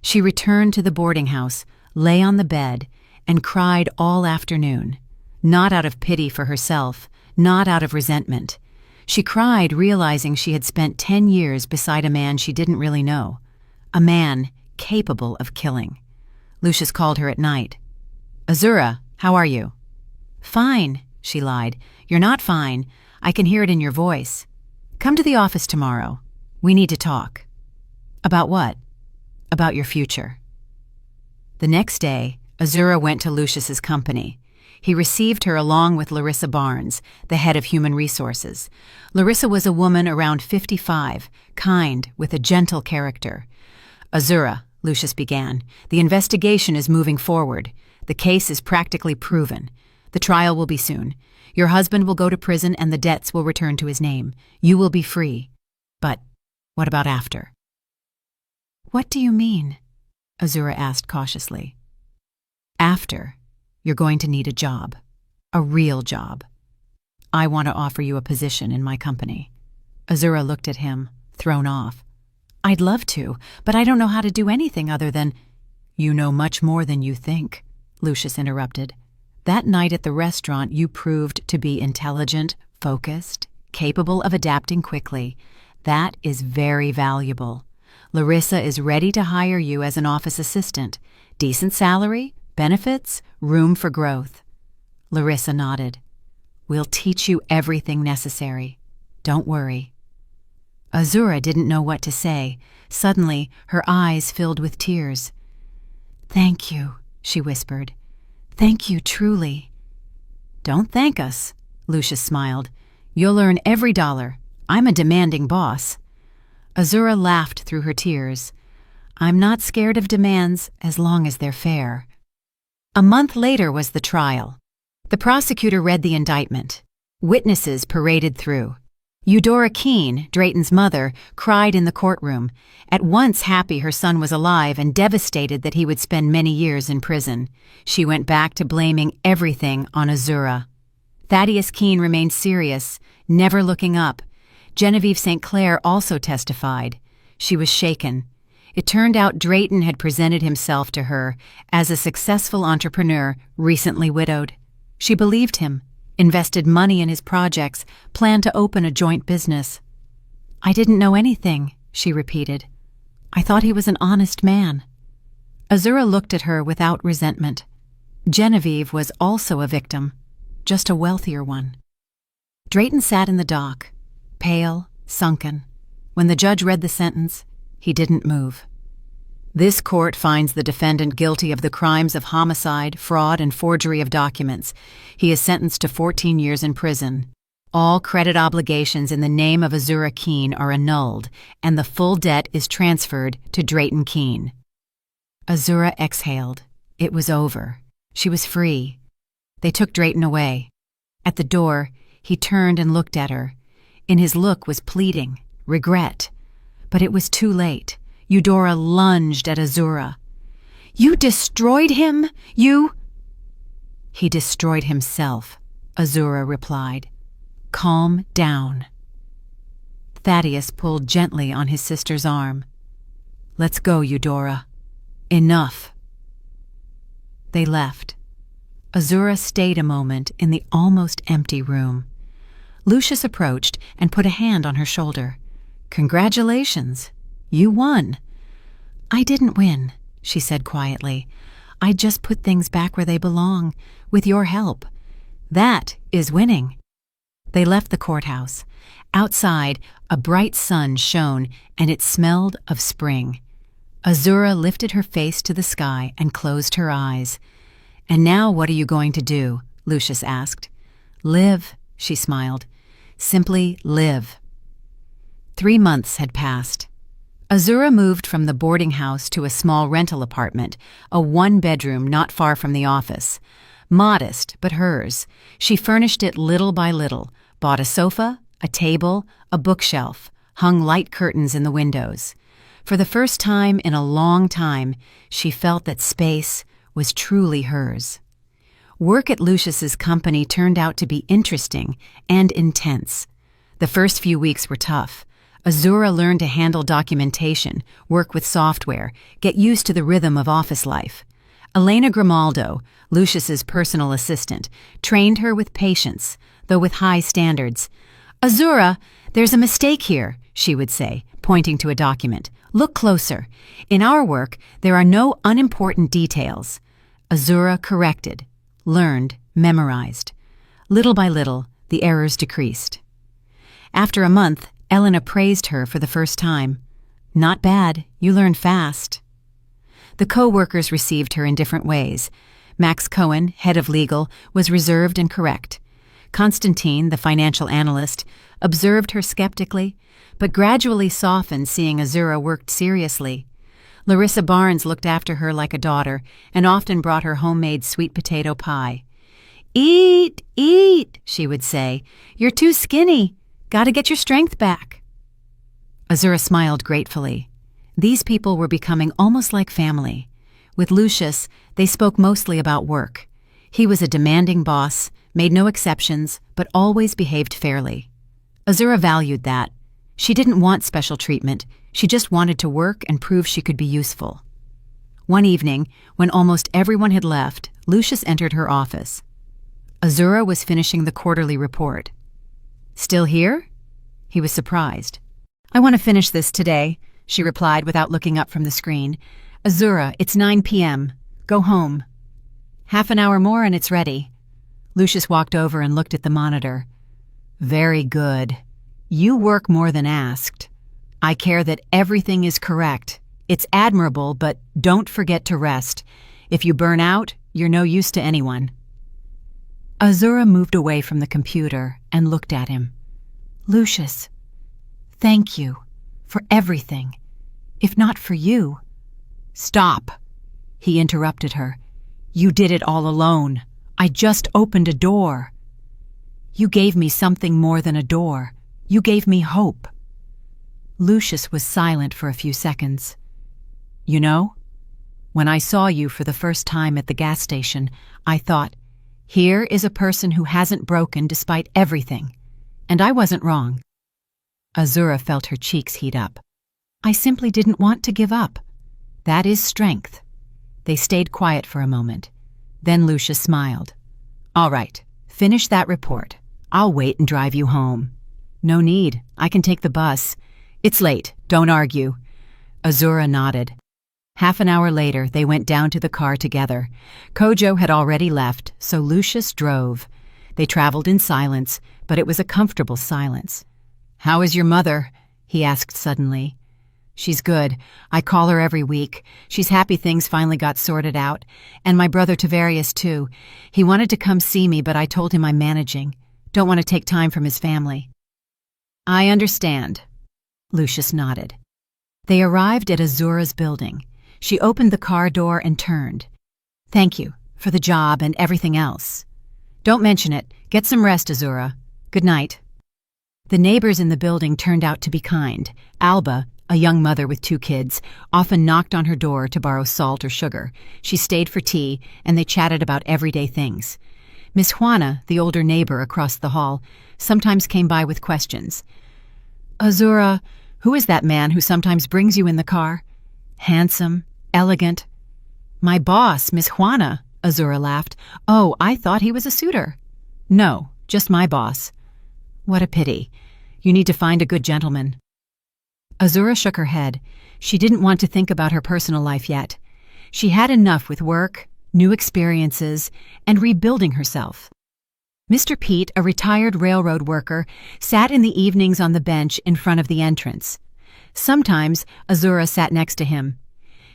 She returned to the boarding house, lay on the bed, and cried all afternoon, not out of pity for herself, not out of resentment. She cried realizing she had spent 10 years beside a man she didn't really know, a man capable of killing. Lucius called her at night. "Azura, how are you?" "Fine," she lied. "You're not fine. I can hear it in your voice. Come to the office tomorrow. We need to talk." "About what?" "About your future." The next day, Azura went to Lucius's company. He received her along with Larissa Barnes, the head of human resources. Larissa was a woman around 55, kind, with a gentle character. "Azura," Lucius began, "the investigation is moving forward. The case is practically proven. The trial will be soon. Your husband will go to prison and the debts will return to his name. You will be free. But what about after?" "What do you mean?" Azura asked cautiously. "After, you're going to need a job. A real job. I want to offer you a position in my company." Azura looked at him, thrown off. "I'd love to, but I don't know how to do anything other than—" "You know much more than you think," Lucius interrupted. "That night at the restaurant you proved to be intelligent, focused, capable of adapting quickly. That is very valuable. Larissa is ready to hire you as an office assistant. Decent salary, benefits, room for growth." Larissa nodded. "We'll teach you everything necessary. Don't worry." Azura didn't know what to say. Suddenly, her eyes filled with tears. "Thank you," she whispered. "Thank you, truly." "Don't thank us," Lucius smiled. "You'll earn every dollar. I'm a demanding boss." Azura laughed through her tears. "I'm not scared of demands as long as they're fair." A month later was the trial. The prosecutor read the indictment. Witnesses paraded through. Eudora Keene, Drayton's mother, cried in the courtroom, at once happy her son was alive and devastated that he would spend many years in prison. She went back to blaming everything on Azura. Thaddeus Keene remained serious, never looking up. Genevieve St. Clair also testified. She was shaken. It turned out Drayton had presented himself to her as a successful entrepreneur, recently widowed. She believed him, invested money in his projects, planned to open a joint business. "I didn't know anything," she repeated. "I thought he was an honest man." Azura looked at her without resentment. Genevieve was also a victim, just a wealthier one. Drayton sat in the dock, pale, sunken. When the judge read the sentence, he didn't move. "This court finds the defendant guilty of the crimes of homicide, fraud, and forgery of documents. He is sentenced to 14 years in prison. All credit obligations in the name of Azura Keene are annulled, and the full debt is transferred to Drayton Keene." Azura exhaled. It was over. She was free. They took Drayton away. At the door, he turned and looked at her. In his look was pleading, regret. But it was too late. Eudora lunged at Azura. "You destroyed him? You—" "He destroyed himself," Azura replied. "Calm down." Thaddeus pulled gently on his sister's arm. "Let's go, Eudora. Enough." They left. Azura stayed a moment in the almost empty room. Lucius approached and put a hand on her shoulder. "Congratulations. You won." "I didn't win," she said quietly. "I just put things back where they belong, with your help. That is winning." They left the courthouse. Outside, a bright sun shone, and it smelled of spring. Azura lifted her face to the sky and closed her eyes. "And now what are you going to do?" Lucius asked. "Live," she smiled. "Simply live." 3 months had passed. Azura moved from the boarding house to a small rental apartment, a 1-bedroom not far from the office. Modest, but hers. She furnished it little by little, bought a sofa, a table, a bookshelf, hung light curtains in the windows. For the first time in a long time, she felt that space was truly hers. Work at Lucius's company turned out to be interesting and intense. The first few weeks were tough. Azura learned to handle documentation, work with software, get used to the rhythm of office life. Elena Grimaldo, Lucius's personal assistant, trained her with patience, though with high standards. "Azura, there's a mistake here," she would say, pointing to a document. "Look closer. In our work, there are no unimportant details." Azura corrected, learned, memorized. Little by little, the errors decreased. After a month, Elena praised her for the first time. "Not bad, you learn fast." The co-workers received her in different ways. Max Cohen, head of legal, was reserved and correct. Constantine, the financial analyst, observed her skeptically, but gradually softened seeing Azura worked seriously. Larissa Barnes looked after her like a daughter and often brought her homemade sweet potato pie. "Eat, eat," she would say. "You're too skinny. Gotta get your strength back." Azura smiled gratefully. These people were becoming almost like family. With Lucius, they spoke mostly about work. He was a demanding boss, made no exceptions, but always behaved fairly. Azura valued that. She didn't want special treatment. She just wanted to work and prove she could be useful. One evening, when almost everyone had left, Lucius entered her office. Azura was finishing the quarterly report. "Still here?" He was surprised. "I want to finish this today," she replied without looking up from the screen. "Azura, it's 9 p.m. Go home." "Half an hour more and it's ready." Lucius walked over and looked at the monitor. "Very good. You work more than asked. I care that everything is correct. It's admirable, but don't forget to rest. If you burn out, you're no use to anyone." Azura moved away from the computer and looked at him. "Lucius, thank you for everything. If not for you—" "Stop!" He interrupted her. "You did it all alone. I just opened a door." "You gave me something more than a door. You gave me hope." Lucius was silent for a few seconds. "You know, when I saw you for the first time at the gas station, I thought, here is a person who hasn't broken despite everything. And I wasn't wrong." Azura felt her cheeks heat up. "I simply didn't want to give up. That is strength." They stayed quiet for a moment. Then Lucius smiled. "All right, finish that report. I'll wait and drive you home." "No need. I can take the bus. It's late. Don't argue." Azura nodded. Half an hour later, they went down to the car together. Kojo had already left, so Lucius drove. They traveled in silence, but it was a comfortable silence. "How is your mother?" he asked suddenly. "She's good. I call her every week. She's happy things finally got sorted out. And my brother Tavarius, too. He wanted to come see me, but I told him I'm managing. Don't want to take time from his family." "I understand." Lucius nodded. They arrived at Azura's building. She opened the car door and turned. "Thank you for the job and everything else." "Don't mention it. Get some rest, Azura. Good night." The neighbors in the building turned out to be kind. Alba, a young mother with 2 kids, often knocked on her door to borrow salt or sugar. She stayed for tea, and they chatted about everyday things. Miss Juana, the older neighbor across the hall, sometimes came by with questions. "Azura, who is that man who sometimes brings you in the car? Handsome, elegant." "My boss, Miss Juana," Azura laughed. "Oh, I thought he was a suitor." "No, just my boss." What a pity. You need to find a good gentleman. Azura shook her head. She didn't want to think about her personal life yet. She had enough with work, new experiences, and rebuilding herself. Mr. Pete, a retired railroad worker, sat in the evenings on the bench in front of the entrance. Sometimes Azura sat next to him.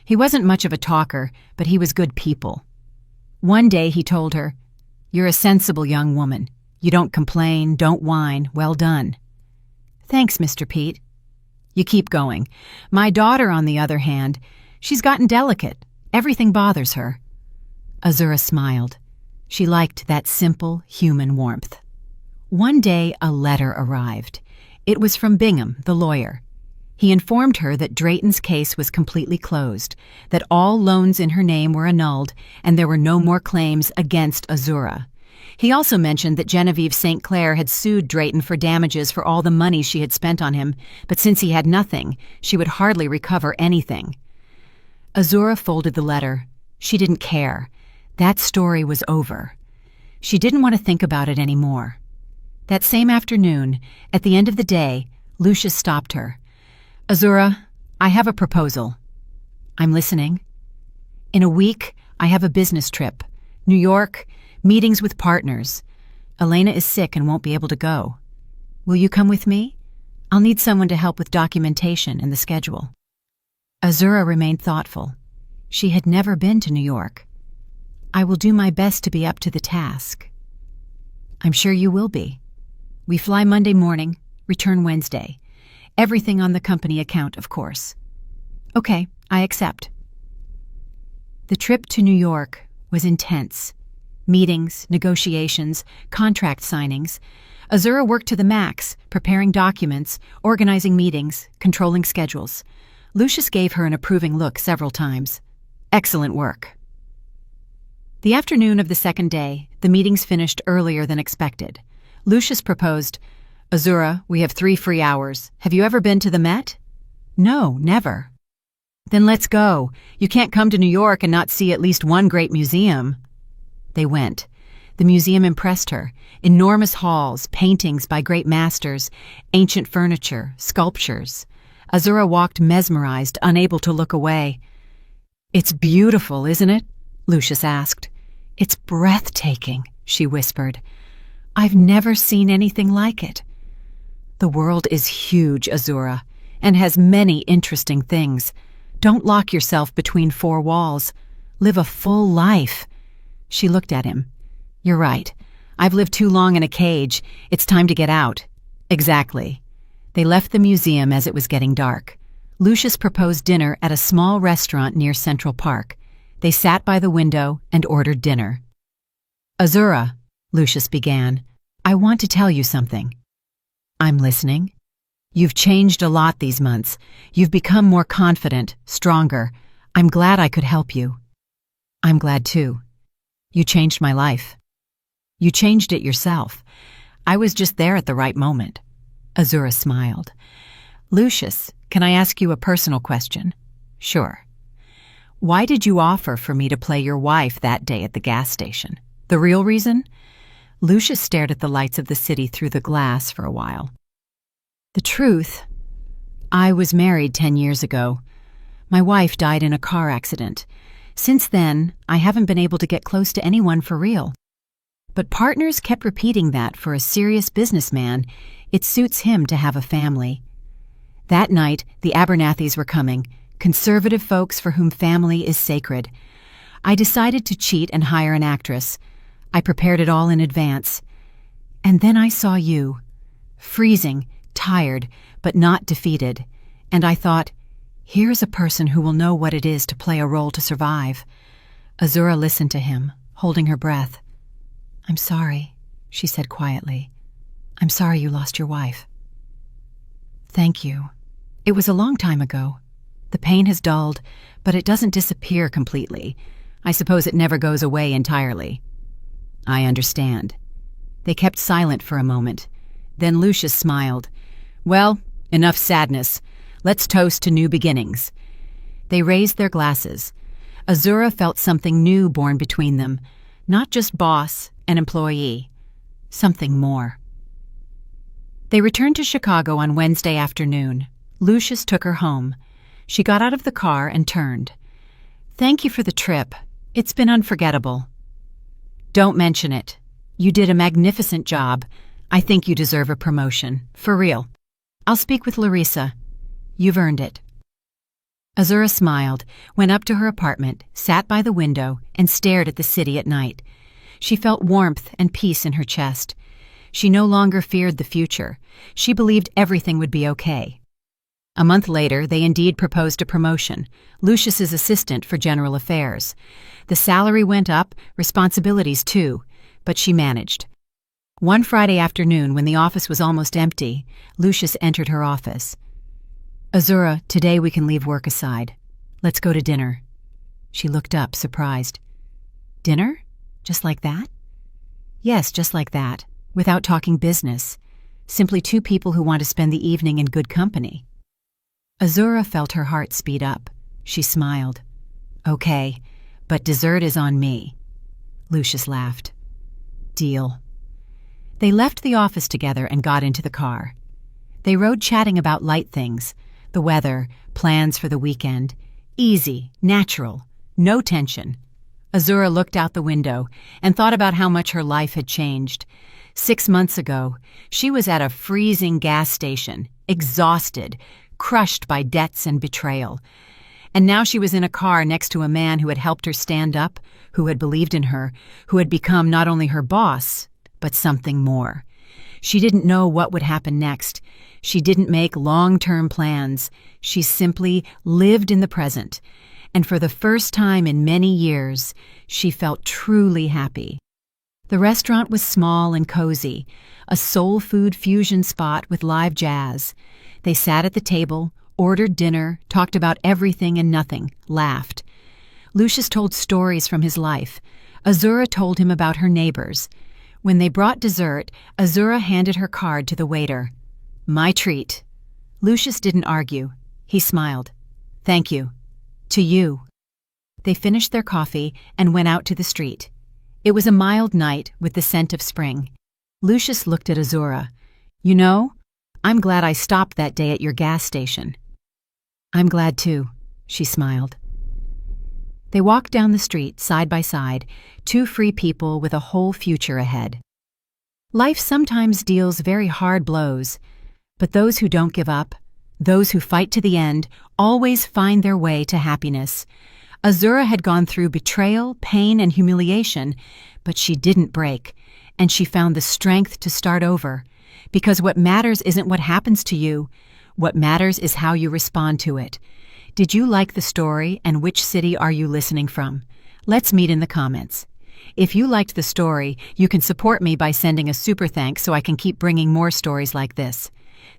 He wasn't much of a talker, but he was good people. One day he told her, "You're a sensible young woman. You don't complain, don't whine. Well done." "Thanks, Mr. Pete." "You keep going. My daughter, on the other hand, she's gotten delicate. Everything bothers her." Azura smiled. She liked that simple, human warmth. One day, a letter arrived. It was from Bingham, the lawyer. He informed her that Drayton's case was completely closed, that all loans in her name were annulled, and there were no more claims against Azura. He also mentioned that Genevieve St. Clair had sued Drayton for damages for all the money she had spent on him, but since he had nothing, she would hardly recover anything. Azura folded the letter. She didn't care. That story was over. She didn't want to think about it anymore. That same afternoon, at the end of the day, Lucius stopped her. "Azura, I have a proposal." "I'm listening." "In a week, I have a business trip. New York, meetings with partners. Elena is sick and won't be able to go. Will you come with me? I'll need someone to help with documentation and the schedule." Azura remained thoughtful. She had never been to New York. "I will do my best to be up to the task." "I'm sure you will be. We fly Monday morning, return Wednesday. Everything on the company account, of course." "Okay, I accept." The trip to New York was intense. Meetings, negotiations, contract signings. Azura worked to the max, preparing documents, organizing meetings, controlling schedules. Lucius gave her an approving look several times. "Excellent work." The afternoon of the second day, the meetings finished earlier than expected. Lucius proposed, "Azura, we have 3 free hours. Have you ever been to the Met?" "No, never." "Then let's go. You can't come to New York and not see at least one great museum." They went. The museum impressed her. Enormous halls, paintings by great masters, ancient furniture, sculptures. Azura walked mesmerized, unable to look away. "It's beautiful, isn't it?" Lucius asked. "It's breathtaking," she whispered. "I've never seen anything like it." "The world is huge, Azura, and has many interesting things. Don't lock yourself between 4 walls. Live a full life." She looked at him. "You're right. I've lived too long in a cage. It's time to get out." "Exactly." They left the museum as it was getting dark. Lucius proposed dinner at a small restaurant near Central Park. They sat by the window and ordered dinner. "Azura," Lucius began, "I want to tell you something." "I'm listening." "You've changed a lot these months. You've become more confident, stronger. I'm glad I could help you." "I'm glad too. You changed my life." "You changed it yourself. I was just there at the right moment." Azura smiled. "Lucius, can I ask you a personal question?" "Sure." "Why did you offer for me to play your wife that day at the gas station? The real reason?" Lucius stared at the lights of the city through the glass for a while. "The truth, I was married 10 years ago. My wife died in a car accident. Since then, I haven't been able to get close to anyone for real. But partners kept repeating that for a serious businessman, it suits him to have a family. That night, the Abernathys were coming, conservative folks for whom family is sacred. I decided to cheat and hire an actress. I prepared it all in advance. And then I saw you, freezing, tired, but not defeated. And I thought, here's a person who will know what it is to play a role to survive." Azura listened to him, holding her breath. "I'm sorry," she said quietly. "I'm sorry you lost your wife." "Thank you. It was a long time ago. The pain has dulled, but it doesn't disappear completely. I suppose it never goes away entirely." "I understand." They kept silent for a moment. Then Lucius smiled. "Well, enough sadness. Let's toast to new beginnings." They raised their glasses. Azura felt something new born between them, not just boss and employee, something more. They returned to Chicago on Wednesday afternoon. Lucius took her home. She got out of the car and turned. "Thank you for the trip. It's been unforgettable." "Don't mention it. You did a magnificent job. I think you deserve a promotion. For real. I'll speak with Larissa. You've earned it." Azura smiled, went up to her apartment, sat by the window, and stared at the city at night. She felt warmth and peace in her chest. She no longer feared the future. She believed everything would be okay. A month later, they indeed proposed a promotion, Lucius's assistant for general affairs. The salary went up, responsibilities too, but she managed. One Friday afternoon, when the office was almost empty, Lucius entered her office. "Azura, today we can leave work aside. Let's go to dinner." She looked up, surprised. "Dinner? Just like that?" "Yes, just like that, without talking business. Simply two people who want to spend the evening in good company." Azura felt her heart speed up. She smiled. "Okay, but dessert is on me." Lucius laughed. "Deal." They left the office together and got into the car. They rode chatting about light things, the weather, plans for the weekend. Easy, natural, no tension. Azura looked out the window and thought about how much her life had changed. 6 months ago, she was at a freezing gas station, exhausted, crushed by debts and betrayal. And now she was in a car next to a man who had helped her stand up, who had believed in her, who had become not only her boss, but something more. She didn't know what would happen next. She didn't make long-term plans. She simply lived in the present. And for the first time in many years, she felt truly happy. The restaurant was small and cozy, a soul food fusion spot with live jazz. They sat at the table, ordered dinner, talked about everything and nothing, laughed. Lucius told stories from his life. Azura told him about her neighbors. When they brought dessert, Azura handed her card to the waiter. "My treat." Lucius didn't argue. He smiled. "Thank you. To you." They finished their coffee and went out to the street. It was a mild night with the scent of spring. Lucius looked at Azura. "You know, I'm glad I stopped that day at your gas station." "I'm glad too," she smiled. They walked down the street, side by side, two free people with a whole future ahead. Life sometimes deals very hard blows, but those who don't give up, those who fight to the end, always find their way to happiness. Azura had gone through betrayal, pain, and humiliation, but she didn't break, and she found the strength to start over. Because what matters isn't what happens to you. What matters is how you respond to it. Did you like the story, and which city are you listening from? Let's meet in the comments. If you liked the story, you can support me by sending a super thanks so I can keep bringing more stories like this.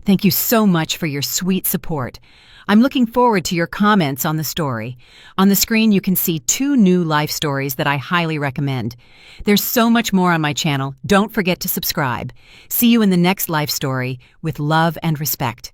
Thank you so much for your sweet support. I'm looking forward to your comments on the story. On the screen, you can see 2 new life stories that I highly recommend. There's so much more on my channel. Don't forget to subscribe. See you in the next life story with love and respect.